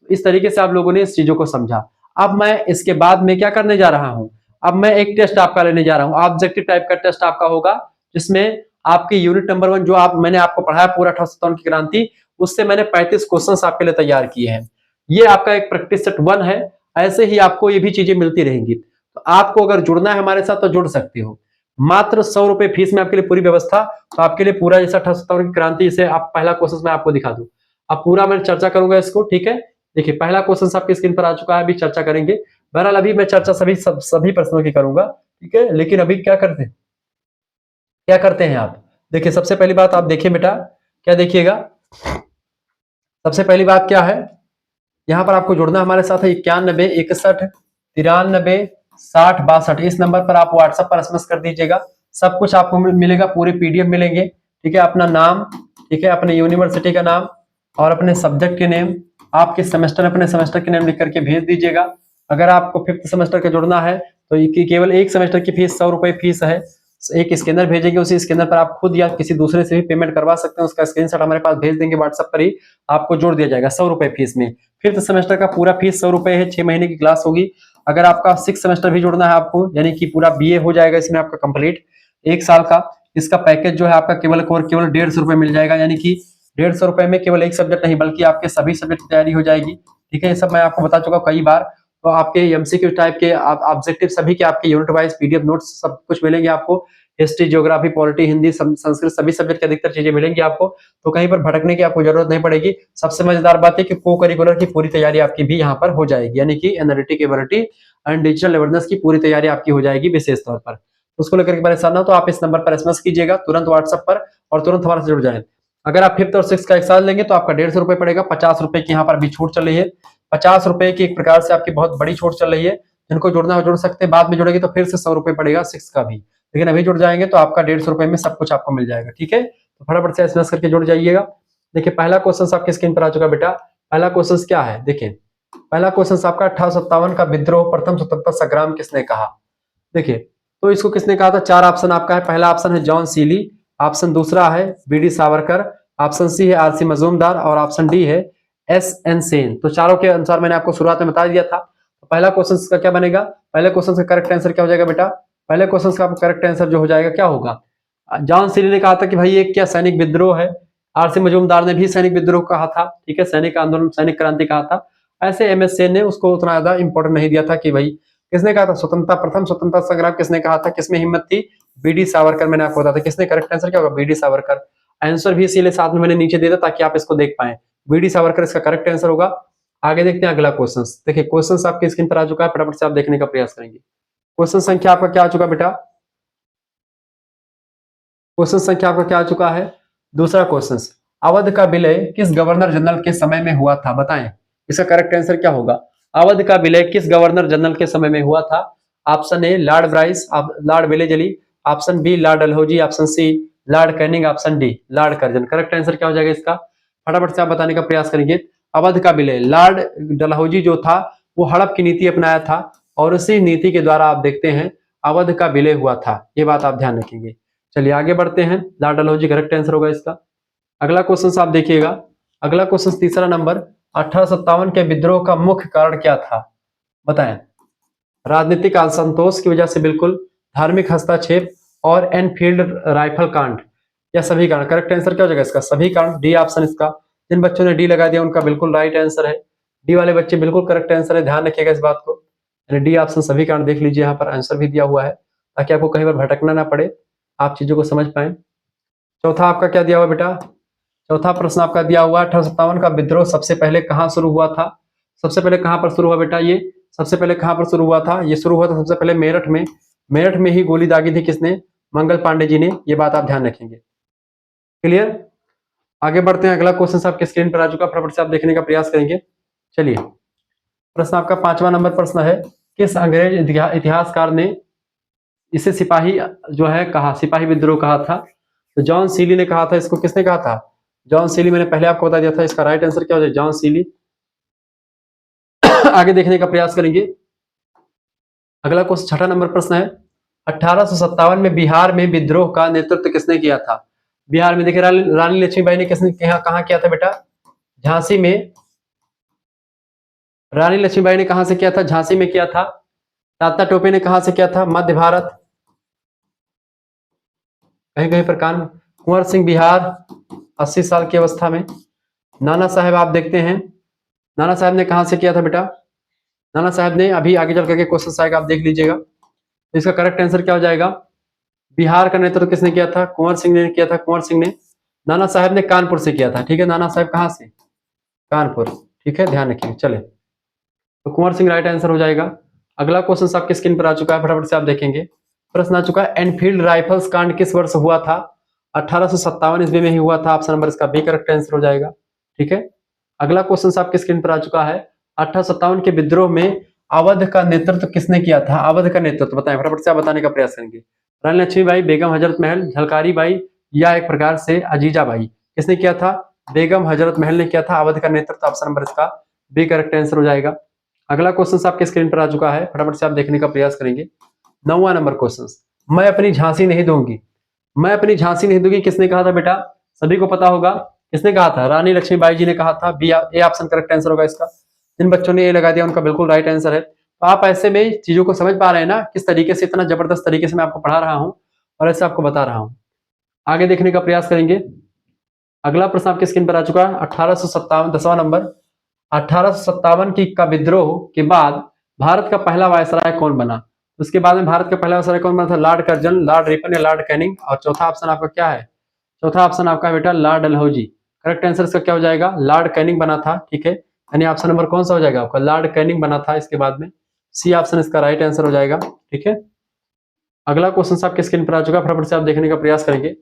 इस तरीके से आप लोगों ने इस चीजों को समझा। अब मैं इसके बाद में क्या करने जा रहा हूं, अब मैं एक टेस्ट आपका लेने जा रहा हूं, ऑब्जेक्टिव टाइप का टेस्ट आपका होगा, जिसमें आपकी यूनिट नंबर 1 जो मैंने आपको पढ़ाया पूरा 1857 की क्रांति, उससे मैंने 35 क्वेश्चंस आपके लिए तैयार किए हैं। ये आपका एक प्रैक्टिस सेट 1 है। ऐसे ही आपको ये भी चीजें मिलती रहेंगी, तो आपको अगर जुड़ना है हमारे साथ तो जुड़ सकते हो। मात्र 100 रुपए फीस में आपके लिए पूरी व्यवस्था, तो आपके लिए पूरा जैसा 1857 की क्रांति से आप पहला क्वेश्चन मैं आपको दिखा दूं, अब पूरा मैं चर्चा करूंगा इसको, ठीक है। देखिए पहला क्वेश्चन आपकी स्क्रीन पर आ चुका है, अभी चर्चा करेंगे। बहरहाल अभी मैं चर्चा सभी प्रश्नों की करूंगा, ठीक है। लेकिन अभी क्या करते हैं, क्या करते हैं आप, देखिए सबसे पहली बात आप देखिए बेटा, क्या देखिएगा, सबसे पहली बात क्या है, यहां पर आपको जुड़ना हमारे साथ है 91 61 93 60 62। इस नंबर पर आप व्हाट्सएप पर एसएमएस कर दीजिएगा, सब कुछ आपको मिलेगा, पूरे पीडीएफ मिलेंगे, ठीक है। अपना नाम, ठीक है, अपने यूनिवर्सिटी का नाम और अपने सब्जेक्ट के नेम, आपके सेमेस्टर अपने सेमेस्टर के नेम लिख करके भेज दीजिएगा। अगर आपको 5th सेमेस्टर का जुड़ना है तो केवल एक सेमेस्टर की फीस 100 रुपए फीस है। एक स्कैनर भेजेंगे, उसी स्कैनर पर आप खुद या किसी दूसरे से भी पेमेंट करवा सकते हैं, उसका स्क्रीनशॉट हमारे पास भेज देंगे, व्हाट्सएप पर ही आपको जोड़ दिया जाएगा 100 रुपए फीस में। 5th सेमेस्टर का पूरा फीस 100 रुपए है, 6 महीने की क्लास होगी। अगर आपका 6th सेमेस्टर भी जोड़ना है आपको, यानी कि पूरा बीए हो जाएगा इसमें आपका कंप्लीट 1 साल का, इसका पैकेज जो है आपका केवल 150 रुपए मिल जाएगा, यानी कि 150 रुपए में केवल एक सब्जेक्ट नहीं बल्कि आपके सभी सब्जेक्ट की तैयारी हो जाएगी, ठीक है। ये सब मैं आपको बता चुका हूँ कई बार। तो आपके एमसीक्यू टाइप के ऑब्जेक्टिव सभी के आपके यूनिट वाइज पीडीएफ नोट्स सब कुछ मिलेंगे आपको, history, geography, polity, Hindi, Sanskrit, सभी सब्जेक्ट की अधिकतर चीजें मिलेंगी आपको, तो कहीं पर भटकने की आपको जरूरत नहीं पड़ेगी। सबसे मजेदार बात है कि को करिकुलर की पूरी तैयारी आपकी भी यहाँ पर हो जाएगी, यानी कि analytic ability and digital awareness की पूरी तैयारी आपकी हो जाएगी विशेष तौर पर। उसको लेकर के परेशान ना तो आप इस नंबर पर एसएमएस कीजिएगा तुरंत व्हाट्सएप पर और तुरंत हमारे से जुड़ जाए। अगर आप 5th और 6th का एक साल लेंगे तो आपका 150 रुपए पड़ेगा, 50 रुपए की यहाँ पर भी छूट चल रही है, 50 रुपए की एक प्रकार से आपकी बहुत बड़ी छूट चल रही है। जिनको जुड़ना हो जुड़ सकते हैं, बाद में जुड़ेगी तो फिर से 100 रुपए पड़ेगा 6th का भी, लेकिन अभी जुड़ जाएंगे तो आपका 150 रुपए में सब कुछ आपको मिल जाएगा, ठीक है। तो फटाफट से एसएमएस करके जुड़ जाइएगा। देखिए पहला क्वेश्चन आपके स्क्रीन पर आ चुका बेटा। पहला क्वेश्चन क्या है, देखिए पहला क्वेश्चन आपका 1857 का विद्रोह प्रथम स्वतंत्रता संग्राम किसने कहा। देखिए तो इसको किसने कहा था, 4 ऑप्शन आपका है। पहला ऑप्शन है जॉन सीली, ऑप्शन दूसरा है बीडी सावरकर, ऑप्शन सी है आरसी मजूमदार और ऑप्शन डी है एस एन सेन। तो चारों के अनुसार मैंने आपको शुरुआत में बता दिया था। तो पहला क्वेश्चन का क्या बनेगा, पहले क्वेश्चन का करेक्ट आंसर क्या हो जाएगा बेटा, पहले क्वेश्चन का करेक्ट आंसर जो हो जाएगा क्या होगा, जॉन सीली ने कहा था कि भाई ये क्या सैनिक विद्रोह है, आरसी मजूमदार ने भी सैनिक विद्रोह कहा था, ठीक है, सैनिक आंदोलन सैनिक क्रांति कहा था। ऐसे एम एस सेन ने उसको उतना ज्यादा इंपॉर्टेंट नहीं दिया था कि भाई किसने कहा था स्वतंत्रता प्रथम स्वतंत्रता संग्राम किसने कहा था, किसमें हिम्मत थी, बीडी सावरकर। मैंने आपको बताया था किसने, करेक्ट आंसर क्या होगा बीडी सावरकर। आंसर भी इसीलिए साथ में मैंने नीचे दिया था ताकि आप इसको देख पाए, बीडी सावरकर इसका करेक्ट आंसर होगा। आगे देखते हैं अगला क्वेश्चन। देखिए क्वेश्चन आपकी स्क्रीन पर आ चुका है, फटाफट से आप देखने का प्रयास करेंगे। क्वेश्चन संख्या आपका क्या आ चुका बेटा, क्वेश्चन संख्या आपका क्या आ चुका है, दूसरा क्वेश्चन, अवध का विलय किस गवर्नर जनरल के समय में हुआ था, बताएं इसका करेक्ट आंसर क्या होगा। अवध का विलय किस गवर्नर जनरल के समय में हुआ था। Option A Lord Bryce, Lord Wellesley, option B Lord Dalhousie, option C Lord Canning, option D Lord Curzon. Correct answer क्या हो जाएगा इसका, फटाफट से आप बताने का प्रयास करेंगे। अवध का विलय, लॉर्ड डलहौजी जो था वो हड़प की नीति अपनाया था और उसी नीति के द्वारा आप देखते हैं अवध का विलय हुआ था, ये बात आप ध्यान रखेंगे। चलिए आगे बढ़ते हैं, लॉर्ड डलहौजी करेक्ट आंसर होगा इसका। अगला क्वेश्चन आप देखिएगा, अगला क्वेश्चन तीसरा नंबर, 1857 के विद्रोह का मुख्य कारण क्या था, बताएं। राजनीतिक असंतोष की वजह से बिल्कुल, धार्मिक हस्तक्षेप और एनफील्ड राइफल कांड, या सभी कारण। करेक्ट आंसर क्या हो जाएगा इसका, सभी कारण, डी ऑप्शन इसका। जिन बच्चों ने डी लगा दिया उनका बिल्कुल राइट आंसर है, डी वाले बच्चे बिल्कुल करेक्ट आंसर है, ध्यान रखिएगा इस बात को। डी ऑप्शन सभी कारण देख लीजिए, यहाँ पर आंसर भी दिया हुआ है ताकि आपको कहीं पर भटकना ना पड़े, आप चीजों को समझ पाए। चौथा आपका क्या दिया हुआ बेटा, चौथा प्रश्न आपका दिया हुआ 1857 का विद्रोह सबसे पहले कहां शुरू हुआ था। सबसे पहले कहां पर शुरू हुआ बेटा, ये सबसे पहले कहां पर शुरू हुआ था, ये शुरू हुआ था सबसे पहले मेरठ में। मेरठ में ही गोली दागी थी किसने, मंगल पांडे जी ने, ये बात आप ध्यान रखेंगे। क्लियर, आगे बढ़ते हैं। अगला क्वेश्चन आपके स्क्रीन पर आ चुका, फटाफट से आप देखने का प्रयास करेंगे। चलिए प्रश्न आपका 5वां नंबर प्रश्न है, किस अंग्रेज इतिहासकार ने इसे सिपाही जो है कहा, सिपाही विद्रोह कहा था। तो जॉन सीली ने कहा था इसको, किसने कहा था, जॉन सीली। मैंने पहले आपको बता दिया था, इसका राइट आंसर क्या हो जाए, जॉन सीली। आगे देखने का प्रयास करेंगे। अगला क्वेश्चन 6ठा नंबर प्रश्न है, 1857 में बिहार में विद्रोह का नेतृत्व किसने किया था। बिहार में देखिए रानी लक्ष्मीबाई ने किसने कहाँ किया था बेटा, झांसी में। रानी लक्ष्मीबाई ने कहां से किया था, झांसी में किया था। तात्या टोपे ने कहां से किया था, मध्य भारत, कहीं कहीं पर कान। कुंवर सिंह बिहार 80 साल की अवस्था में। नाना साहब आप देखते हैं, नाना साहब ने कहां से किया था बेटा, नाना साहब ने, अभी आगे चल करके क्वेश्चन आएगा आप देख लीजिएगा। तो इसका करेक्ट आंसर क्या हो जाएगा, बिहार का नेतृत्व किसने किया था, कुंवर सिंह ने किया था, कुंवर सिंह ने। नाना साहब ने कानपुर से किया था, ठीक है, नाना साहब कहां से, कानपुर, ठीक है, ध्यान रखिए। चले तो कुंवर सिंह राइट आंसर हो जाएगा। अगला क्वेश्चन आपके स्क्रीन पर आ चुका है, फटाफट से आप देखेंगे। प्रश्न आ चुका है, एनफील्ड राइफल्स कांड किस वर्ष हुआ था? 1857 ईस्वी में ही हुआ था। ऑप्शन नंबर इसका बी करेक्ट आंसर हो जाएगा। ठीक है, अगला क्वेश्चन आपके स्क्रीन पर आ चुका है, 1857 के विद्रोह में अवध का नेतृत्व किसने किया था? अवध का नेतृत्व बताएं, फटाफट से आप बताने का प्रयास करेंगे। रानी लक्ष्मीबाई, बेगम हजरत महल, झलकारी बाई या एक प्रकार से अजीजा बाई? किसने किया था? बेगम हजरत महल ने किया था अवध का नेतृत्व। ऑप्शन नंबर इसका बी करेक्ट आंसर हो जाएगा। अगला क्वेश्चन आपके स्क्रीन पर आ चुका है, फटाफट से आप देखने का प्रयास करेंगे। 9वां नंबर क्वेश्चन, मैं अपनी झांसी नहीं दूंगी। मैं अपनी झांसी नहीं दूंगी किसने कहा था बेटा? सभी को पता होगा किसने कहा था? रानी लक्ष्मीबाई जी ने कहा था। B A option correct answer होगा इसका। जिन बच्चों ने ए लगा दिया उनका बिल्कुल राइट आंसर है। तो आप ऐसे में चीजों को समझ पा रहे हैं ना, किस तरीके से इतना जबरदस्त तरीके से मैं आपको पढ़ा रहा हूं और ऐसे आपको बता रहा हूं। आगे देखने का प्रयास करेंगे। अगला प्रश्न आपके स्क्रीन पर आ चुका है, 1857, 10वां नंबर, 1857 का विद्रोह के बाद भारत का पहला वायसराय कौन बना? उसके बाद में भारत का पहला वायसराय कौन बना था? लॉर्ड कर्जन, लॉर्ड रिपन या लॉर्ड कैनिंग? और चौथा ऑप्शन आपका क्या है? चौथा ऑप्शन आपका बेटा लॉर्ड डलहौजी। करेक्ट आंसर इसका क्या हो जाएगा? लॉर्ड कैनिंग बना था। ठीक है, यानी ऑप्शन नंबर कौन सा हो जाएगा आपका? लॉर्ड कैनिंग बना था। इसके बाद में सी ऑप्शन इसका राइट आंसर हो जाएगा। ठीक है, अगला क्वेश्चन आपके स्क्रीन पर आ चुका है, फटाफट से आप देखने का प्रयास करेंगे।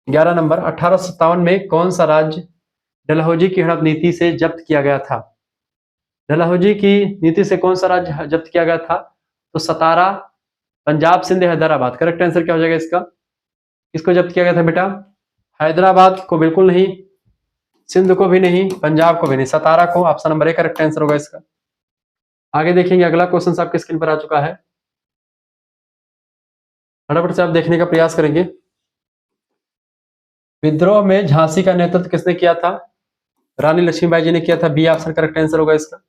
11 नंबर, 1857 में कौन सा राज्य डलहौजी की हड़प नीति से जब्त किया गया था? डलहौजी की नीति से कौन सा राज्य जब्त किया गया था? तो सतारा, पंजाब, सिंध, हैदराबाद। करेक्ट आंसर क्या हो जाएगा इसका? किसको जब्त किया गया था बेटा? हैदराबाद को बिल्कुल नहीं, सिंध को भी नहीं, पंजाब को भी नहीं, सतारा को। Option number A correct answer होगा इसका। आगे देखेंगे, अगला क्वेश्चन आपके स्क्रीन पर आ चुका है, फटाफट से आप देखने का प्रयास करेंगे। विद्रोह में झांसी का नेतृत्व किसने किया था? रानी लक्ष्मीबाई जी ने किया था। बी ऑप्शन करेक्ट आंसर होगा इसका।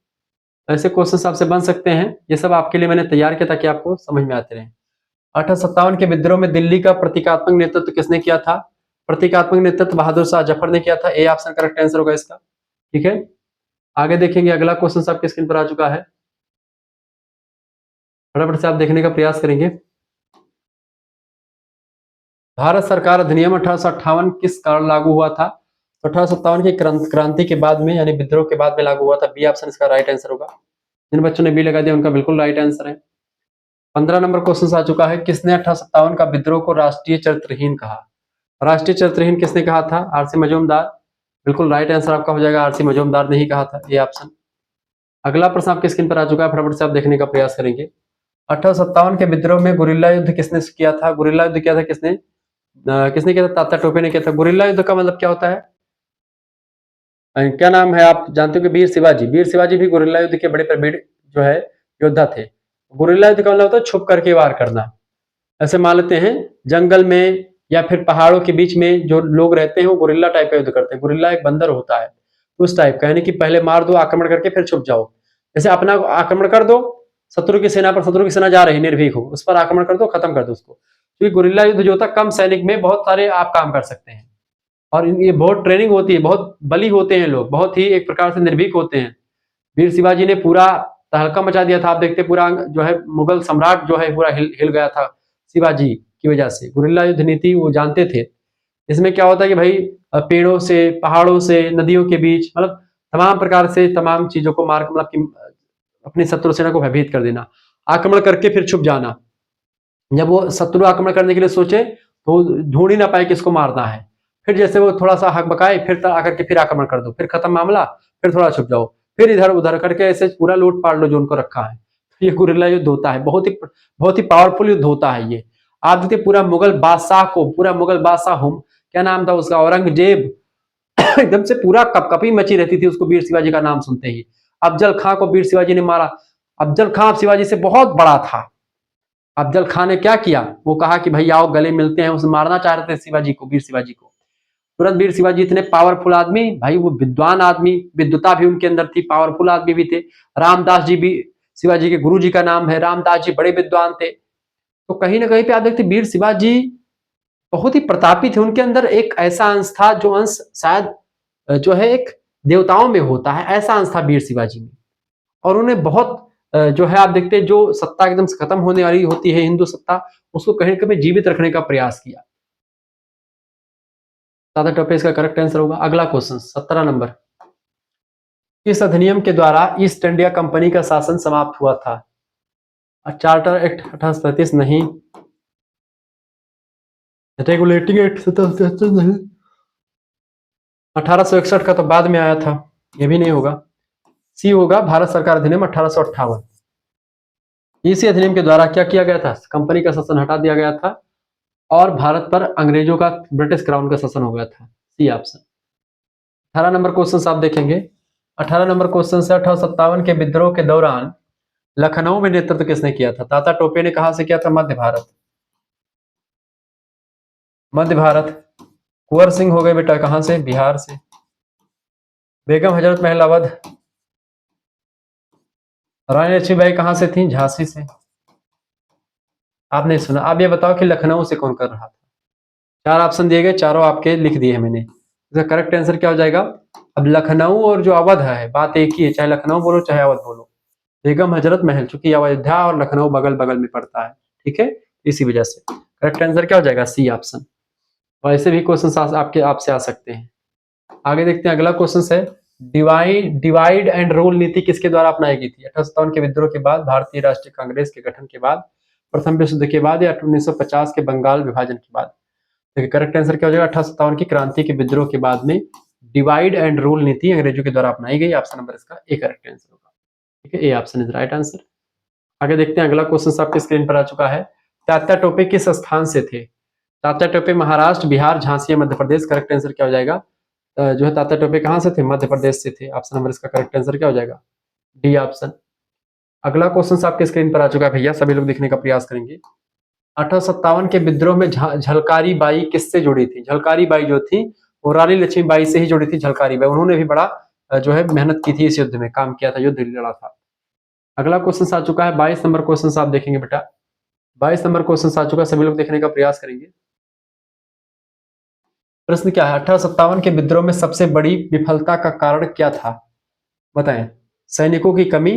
ऐसे क्वेश्चन आपसे बन सकते हैं, ये सब आपके लिए मैंने तैयार किया ताकि आपको समझ में आते रहे। 1857 के विद्रोह में दिल्ली का प्रतीकात्मक नेतृत्व किसने किया था? प्रतीकात्मक नेतृत्व बहादुर शाह जफर ने किया था। ए ऑप्शन करेक्ट आंसर होगा इसका। ठीक है, आगे देखेंगे, अगला क्वेश्चन आपके स्क्रीन पर आ चुका है, फटाफट से आप देखने का प्रयास करेंगे। भारत सरकार अधिनियम 1858 किस कारण लागू हुआ था? तो 1857 की क्रांति के बाद में, यानी विद्रोह के बाद में लागू हुआ था। बी ऑप्शन इसका राइट आंसर होगा। जिन बच्चों ने बी लगा दिया उनका बिल्कुल राइट आंसर है। 15 नंबर क्वेश्चन आ चुका है, किसने 1857 का विद्रोह को राष्ट्रीय चरित्रहीन कहा? राष्ट्रीय चरित्रहीन किसने कहा था? आरसी मजूमदार। बिल्कुल राइट आंसर आपका हो जाएगा, आरसी मजूमदार ने ही कहा था। ये ऑप्शन। अगला प्रश्न आपके स्क्रीन पर आ चुका है, फटाफट से आप देखने का प्रयास करेंगे। 1857 के विद्रोह में गुरिल्ला युद्ध किसने किया था? गुरिल्ला युद्ध किया था किसने? किसने किया था? तात्या टोपे ने किया था। गुरिल्ला युद्ध का मतलब क्या होता है? क्या नाम है, आप जानते हो कि वीर शिवाजी। वीर शिवाजी भी गुरिल्ला युद्ध के बड़े प्रवीण जो है योद्धा थे। गुरिल्ला युद्ध का मतलब होता है छुप करके वार करना। ऐसे मान लेते हैं जंगल में या फिर पहाड़ों के बीच में जो लोग रहते हैं वो गुरिल्ला टाइप का युद्ध करते हैं। गुरिल्ला एक बंदर होता है उस टाइप का, यानी कि पहले मार दो, आक्रमण करके फिर छुप जाओ। जैसे अपना आक्रमण कर दो, शत्रु की सेना पर, शत्रु की सेना जा रही निर्भीक हो, उस पर आक्रमण कर दो, खत्म कर दो उसको। क्योंकि गुरिल्ला युद्ध जो होता है कम सैनिक में बहुत सारे आप काम कर सकते हैं, और ये बहुत ट्रेनिंग होती है, बहुत बली होते हैं लोग, बहुत ही एक प्रकार से निर्भीक होते हैं। वीर शिवाजी ने पूरा तहलका मचा दिया था। आप देखते पूरा जो है मुगल सम्राट जो है पूरा हिल गया था शिवाजी की वजह से। गुरिल्ला युद्ध नीति वो जानते थे। इसमें क्या होता है कि भाई पेड़ों से, पहाड़ों से, नदियों के बीच, मतलब तमाम प्रकार से तमाम चीजों को मार, मतलब कि अपनी शत्रु सेना को भयभीत कर देना, आक्रमण करके फिर छुप जाना। जब वो शत्रु आक्रमण करने के लिए सोचे तो ढूंढ ही ना पाए किसको मारना है, फिर जैसे वो थोड़ा सा हक बकाए, फिर आकर के फिर आक्रमण कर दो, फिर खत्म मामला, फिर थोड़ा छुप जाओ, फिर इधर उधर करके ऐसे पूरा लूट पाट लो जो उनको रखा है। ये गुरिल्ला युद्ध होता है, बहुत ही पावरफुल युद्ध होता है ये। आप देखते पूरा मुगल बादशाह को, पूरा मुगल बादशाह हम क्या नाम था उसका, औरंगजेब, एकदम से पूरा कपकपी मची रहती थी उसको वीर शिवाजी का नाम सुनते ही। अफजल खां को वीर शिवाजी ने मारा। अफजल खां शिवाजी से बहुत बड़ा था। अफजल खान ने क्या किया, वो कहा कि भाई आओ गले मिलते हैं, उसे मारना चाह रहे थे शिवाजी को, वीर शिवाजी को। तुरंत वीर शिवाजी इतने पावरफुल आदमी, भाई वो विद्वान आदमी, विद्वता भी उनके अंदर थी, पावरफुल आदमी भी थे। रामदास जी भी शिवाजी के गुरु जी का नाम है, रामदास जी बड़े विद्वान थे। तो कहीं ना कहीं पे आप देखते वीर शिवाजी बहुत ही प्रतापी थे। उनके अंदर एक ऐसा अंश था जो अंश शायद जो है एक देवताओं में होता है, ऐसा अंश था वीर शिवाजी में। और उन्हें बहुत जो है आप देखते हैं जो सत्ता एकदम से खत्म होने वाली होती है हिंदू सत्ता, उसको कहीं ना कहीं जीवित रखने का प्रयास किया। दादा टोपे इसका करेक्ट आंसर होगा। अगला क्वेश्चन 17 नंबर, इस अधिनियम के द्वारा ईस्ट इंडिया कंपनी का शासन समाप्त हुआ था? चार्टर एक्ट 1837 नहीं, रेगुलेटिंग एक्ट नहीं, 1861 का तो बाद में आया था, ये भी नहीं होगा। सी होगा भारत सरकार अधिनियम 1858। इसी अधिनियम के द्वारा क्या किया गया था, कंपनी का शासन हटा दिया गया था और भारत पर अंग्रेजों का, ब्रिटिश क्राउन का शासन हो गया था। C option. 18 नंबर क्वेश्चन आप देखेंगे। 18 नंबर क्वेश्चन से 1857 के विद्रोह के दौरान लखनऊ में नेतृत्व किसने किया था? तात्या टोपे ने कहां से किया था? मध्य भारत। मध्य भारत। कुंवर सिंह हो गए बेटा कहां से? बिहार से। बेगम हजरत महल अवध। रानी लक्ष्मीबाई कहां से थी? झांसी से। आपने सुना। आप ये बताओ कि लखनऊ से कौन कर रहा था? चार ऑप्शन दिए गए, चारों आपके लिख दिए हैं मैंने। इसका करेक्ट आंसर क्या हो जाएगा? अब लखनऊ और जो अवध है बात एक ही है, चाहे लखनऊ बोलो चाहे अवध बोलो। बेगम हजरत महल, चूंकि अयोध्या और लखनऊ बगल बगल में पड़ता है, ठीक है, इसी वजह से करेक्ट आंसर क्या हो जाएगा? C option. और ऐसे भी क्वेश्चन आपके आपसे आ सकते हैं। आगे देखते हैं, अगला क्वेश्चन है डिवाइड एंड रूल नीति किसके द्वारा अपनाई गई थी? 1857 के विद्रोह के बाद, भारतीय राष्ट्रीय कांग्रेस के गठन के बाद, प्रथम विश्व युद्ध के बाद, या 1950 के बंगाल विभाजन के बाद? देखिए करेक्ट आंसर क्या हो जाएगा? 1857 की क्रांति के विद्रोह के बाद में डिवाइड एंड रूल नीति अंग्रेजों के द्वारा अपनाई गई। ऑप्शन नंबर इसका ए करेक्ट आंसर होगा। ठीक है, A option is right answer. आगे देखते हैं, अगला क्वेश्चन आपके स्क्रीन पर आ चुका है। तात्या टोपे किस स्थान से थे? तात्या टोपे महाराष्ट्र, बिहार, झांसी या मध्य प्रदेश? करेक्ट आंसर क्या हो जाएगा? जो है तात्या टोपे कहां से थे? मध्य प्रदेश से थे। ऑप्शन नंबर इसका करेक्ट आंसर क्या हो जाएगा? D option. अगला क्वेश्चन आपके स्क्रीन पर आ चुका है भैया, सभी लोग देखने का प्रयास करेंगे। 1857 के विद्रोह में झलकारी बाई किससे जुड़ी थी? झलकारी बाई जो थी वो रानी लक्ष्मीबाई से ही जुड़ी थी। झलकारी बाई, उन्होंने भी बड़ा जो है मेहनत की थी, इस युद्ध में काम किया था, युद्ध लड़ा था। अगला क्वेश्चन आ चुका है, 22 नंबर क्वेश्चन आप देखेंगे बेटा। 22 नंबर क्वेश्चन आ चुका है, सभी लोग देखने का प्रयास करेंगे। प्रश्न क्या है? 1857 के विद्रोह में सबसे बड़ी विफलता का कारण क्या था? बताएं। सैनिकों की कमी,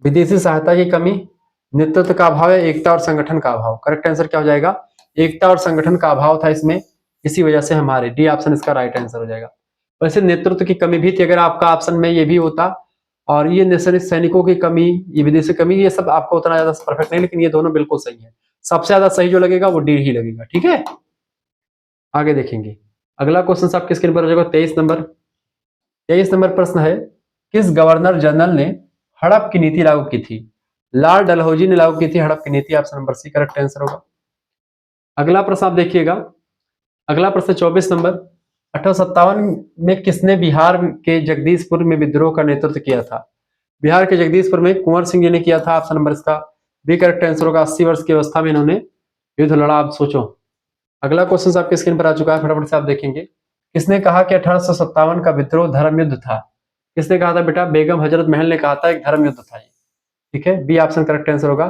विदेशी सहायता की कमी, नेतृत्व का अभाव, है एकता और संगठन का अभाव? करेक्ट आंसर क्या हो जाएगा? एकता और संगठन का अभाव था इसमें, इसी वजह से हमारे डी ऑप्शन इसका राइट आंसर हो जाएगा। वैसे नेतृत्व की कमी भी थी, अगर आपका ऑप्शन में ये भी होता, और ये सैनिकों की कमी, ये विदेशी कमी, ये सब आपको उतना ज्यादा परफेक्ट नहीं, लेकिन ये दोनों बिल्कुल सही है। सबसे ज्यादा सही जो लगेगा वो डी ही लगेगा। ठीक है, आगे देखेंगे। अगला क्वेश्चन आपके स्क्रीन पर हो जाएगा 23 नंबर। 23 नंबर प्रश्न है, किस गवर्नर जनरल ने हड़प की नीति लागू की थी? लॉर्ड डलहौजी ने लागू की थी हड़प की नीति। Option number C correct answer होगा। अगला प्रश्न आप देखिएगा, अगला प्रश्न 24 नंबर। 1857 में किसने बिहार के जगदीशपुर में विद्रोह का नेतृत्व किया था? बिहार के जगदीशपुर में कुंवर सिंह जी ने किया था। ऑप्शन नंबर इसका बी करेक्ट आंसर होगा। 80 वर्ष की अवस्था में इन्होंने युद्ध लड़ा। आप सोचो। अगला क्वेश्चन आपके स्क्रीन पर आ चुका है, फटाफट से आप देखेंगे। किसने कहा कि 1857 का विद्रोह धर्म युद्ध था? किसने कहा था बेटा? बेगम हजरत महल ने कहा था एक धर्म युद्ध था ये। ठीक है, बी ऑप्शन करेक्ट आंसर होगा।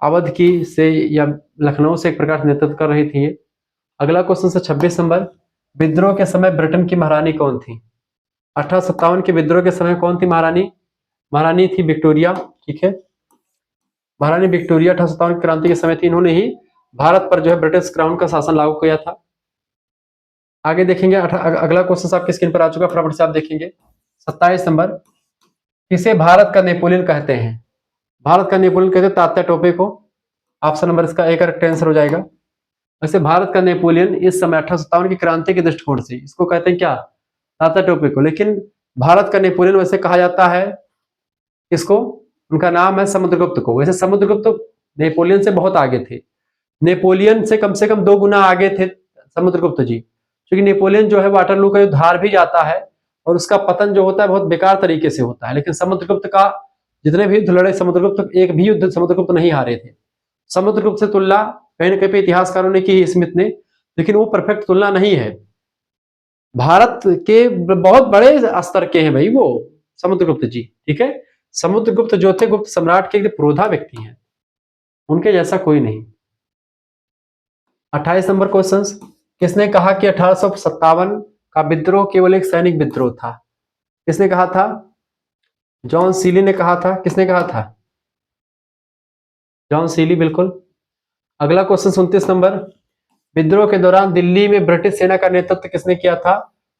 अवध की से या लखनऊ से एक प्रकार से नेतृत्व कर रही थी ये। अगला क्वेश्चन से 26 नंबर। विद्रोह के समय ब्रिटेन की महारानी कौन थी? 1857 के विद्रोह के समय कौन थी महारानी? महारानी थी विक्टोरिया। ठीक है, महारानी विक्टोरिया 1857 की क्रांति के समय थी, इन्होंने ही भारत पर जो है ब्रिटिश क्राउन का शासन लागू किया था। आगे देखेंगे, अगला क्वेश्चन आपके स्क्रीन पर आ चुका है, फटाफट से आप देखेंगे। 27 नंबर। किसे भारत का नेपोलियन कहते हैं? भारत का नेपोलियन कहते हैं तात्या टोपे को। ऑप्शन नंबर इसका ए करेक्ट आंसर हो जाएगा। वैसे भारत का नेपोलियन इस समय 1857 की क्रांति के दृष्टिकोण से इसको कहते हैं क्या? तात्या टोपे को। लेकिन भारत का नेपोलियन वैसे कहा जाता है इसको, उनका नाम है समुद्रगुप्त को। वैसे समुद्रगुप्त नेपोलियन से बहुत आगे थे, नेपोलियन से कम 2 गुना आगे थे समुद्रगुप्त जी। क्योंकि नेपोलियन जो है वाटरलू का युद्ध हार भी जाता है और उसका पतन जो होता है बहुत बेकार तरीके से होता है, लेकिन समुद्रगुप्त का जितने भी युद्ध लड़े, समुद्रगुप्त एक भी युद्ध समुद्रगुप्त नहीं हारे थे। समुद्रगुप्त से तुलना कहीं ना कहीं पे इतिहासकारों ने की, स्मिथ ने, लेकिन वो परफेक्ट तुलना नहीं है। भारत के बहुत बड़े स्तर के हैं भाई वो समुद्रगुप्त जी। ठीक है, समुद्रगुप्त जो थे गुप्त सम्राट के पुरोधा व्यक्ति हैं, उनके जैसा कोई नहीं। 28 नंबर क्वेश्चन। किसने कहा कि 1857 का विद्रोह केवल एक सैनिक विद्रोह था? किसने कहा था? जॉन सीली ने कहा था। किसने कहा था? जॉन सीली, बिल्कुल। अगला क्वेश्चन 29 नंबर। विद्रोह के दौरान दिल्ली में ब्रिटिश सेना का नेतृत्व किसने किया था?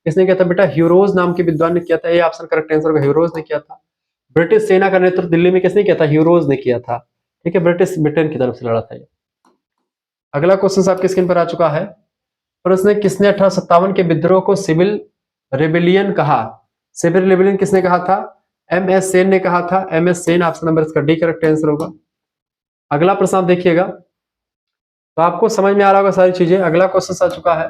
किसने किया था बेटा? ह्यूरोज नाम के विद्वान ने किया था। ये ऑप्शन करेक्ट आंसर होगा, ह्यूरोज ने किया था। ब्रिटिश सेना का नेतृत्व दिल्ली में किसने किया था? ह्यूरोज ने किया था। ठीक है, ब्रिटिश ब्रिटेन की तरफ से लड़ा था ये। अगला क्वेश्चन आपके स्क्रीन पर आ चुका है। प्रश्न है, किसने 1857 के विद्रोह को सिविल रेबेलियन कहा? सिविल रेबेलियन किसने कहा था? एम एस सेन ने कहा था। M S Sen, option number इसका डी करेक्ट आंसर होगा। अगला प्रश्न आप देखिएगा तो आपको समझ में आ रहा होगा सारी चीजें। अगला क्वेश्चन आ चुका है,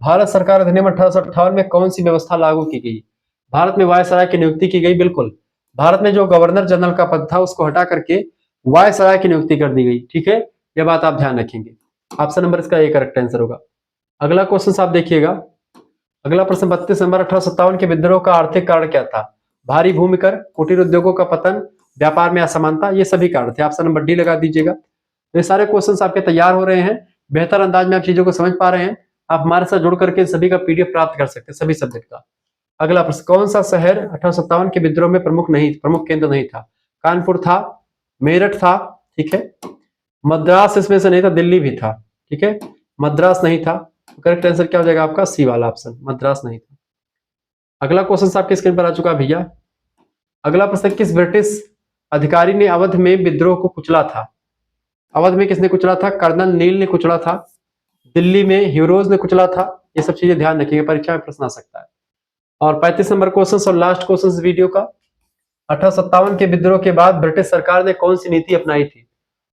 भारत सरकार अधिनियम 1858 में कौन सी व्यवस्था लागू की गई? भारत में वायसराय की नियुक्ति की गई। बिल्कुल, भारत में जो गवर्नर जनरल का पद था उसको हटा करके वायसराय की नियुक्ति कर दी गई। ठीक है, यह बात आप ध्यान रखेंगे। ऑप्शन नंबर इसका ए करेक्ट आंसर होगा। अगला क्वेश्चन आप देखिएगा। अगला प्रश्न 32 नंबर, 1857 के विद्रोह का आर्थिक कारण क्या था? भारी भूमि कर, कुटीर उद्योगों का पतन, व्यापार में असमानता, ये सभी कारण थे। ऑप्शन नंबर डी लगा दीजिएगा। तो ये सारे क्वेश्चंस आपके तैयार हो रहे हैं, बेहतर अंदाज में आप चीजों को समझ पा रहे हैं। आप हमारे साथ जुड़ करके सभी का पीडीएफ प्राप्त कर सकते हैं, सभी सब्जेक्ट का। अगला प्रश्न, कौन सा शहर 1857 के विद्रोह में प्रमुख केंद्र नहीं था? कानपुर था, मेरठ था, ठीक है, मद्रास इसमें से नहीं था, दिल्ली भी था, ठीक है, मद्रास नहीं था। करेक्ट आंसर क्या हो जाएगा आपका? सी वाला ऑप्शन, मद्रास नहीं था। अगला क्वेश्चन आपके स्क्रीन पर आ चुका है भैया। अगला प्रश्न, किस ब्रिटिश अधिकारी ने अवध में विद्रोह को कुचला था? अवध में किसने कुचला था? कर्नल नील ने कुचला था, दिल्ली में ह्यूरोज ने कुचला था। ये सब चीजें ध्यान रखिएगा, परीक्षा में प्रश्न आ सकता है। और 35 नंबर क्वेश्चन और लास्ट क्वेश्चन वीडियो का, 1857 के विद्रोह के बाद ब्रिटिश सरकार ने कौन सी नीति अपनाई थी?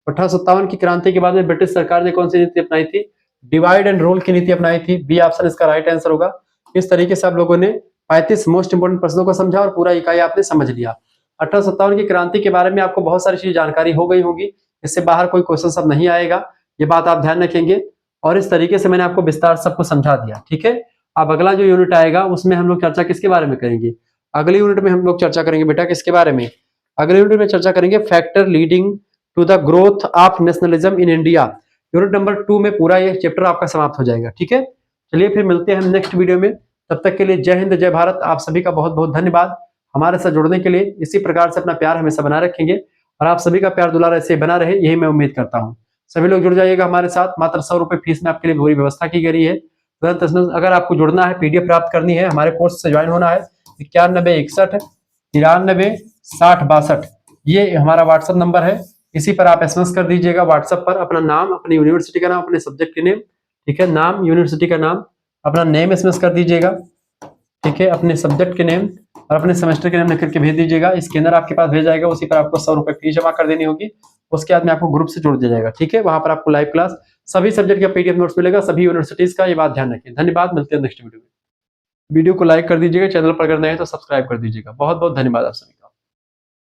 1857 की क्रांति के बाद में ब्रिटिश सरकार ने कौन सी नीति अपनाई थी? डिवाइड एंड रूल की नीति अपनाई थी। बी ऑप्शन इसका राइट आंसर होगा। इस तरीके से आप लोगों ने 35 मोस्ट इंपोर्टेंट प्रश्नों को समझा और पूरा इकाई आपने समझ लिया। 1857 की क्रांति के बारे में आपको बहुत सारी चीजें जानकारी हो गई होगी, इससे बाहर कोई क्वेश्चन सब नहीं आएगा, ये बात आप ध्यान रखेंगे। और इस तरीके से मैंने आपको विस्तार सबको समझा दिया, ठीक है। अब अगला जो यूनिट आएगा उसमें हम लोग चर्चा किसके बारे में करेंगे? अगले यूनिट में हम लोग चर्चा करेंगे बेटा किसके बारे में? अगले यूनिट में चर्चा करेंगे factor leading to the growth of nationalism in India. Unit number 2 में पूरा ये चैप्टर आपका समाप्त हो जाएगा, ठीक है। चलिए फिर मिलते हैं हम नेक्स्ट वीडियो में, तब तक के लिए जय हिंद जय भारत। आप सभी का बहुत बहुत धन्यवाद हमारे साथ जुड़ने के लिए। इसी प्रकार से अपना प्यार हमेशा बनाए रखेंगे और आप सभी का प्यार दुलार ऐसे बना रहे, यही मैं उम्मीद करता हूँ। सभी लोग जुड़ जाइएगा हमारे साथ। मात्र 100 रुपए फीस में आपके लिए पूरी व्यवस्था की गई है। अगर आपको जुड़ना है, पीडीएफ प्राप्त करनी है, हमारे कोर्स से ज्वाइन होना है, 9161936062, ये हमारा व्हाट्सएप नंबर है। इसी पर आप एसएमएस कर दीजिएगा व्हाट्सएप पर अपना नाम, अपनी यूनिवर्सिटी का नाम, अपने सब्जेक्ट के नेम, ठीक है, नाम, यूनिवर्सिटी का नाम, अपना नेम एसएमएस कर दीजिएगा, ठीक है, अपने सब्जेक्ट के नेम और अपने सेमेस्टर के नेम लिख करके भेज दीजिएगा। स्कैनर आपके पास भेज जाएगा, उसी पर आपको 100 रुपए फीस जमा कर देनी होगी। उसके बाद में आपको ग्रुप से जोड़ दिया जाएगा, ठीक है। वहां पर आपको लाइव क्लास, सभी सब्जेक्ट का पीडीएफ नोट्स मिलेगा, सभी यूनिवर्सिटीज का, ये बात ध्यान रखें। धन्यवाद, मिलते हैं नेक्स्ट वीडियो में। वीडियो को लाइक कर दीजिएगा, चैनल पर अगर नए हैं तो सब्सक्राइब कर दीजिएगा। बहुत बहुत धन्यवाद आप सभी।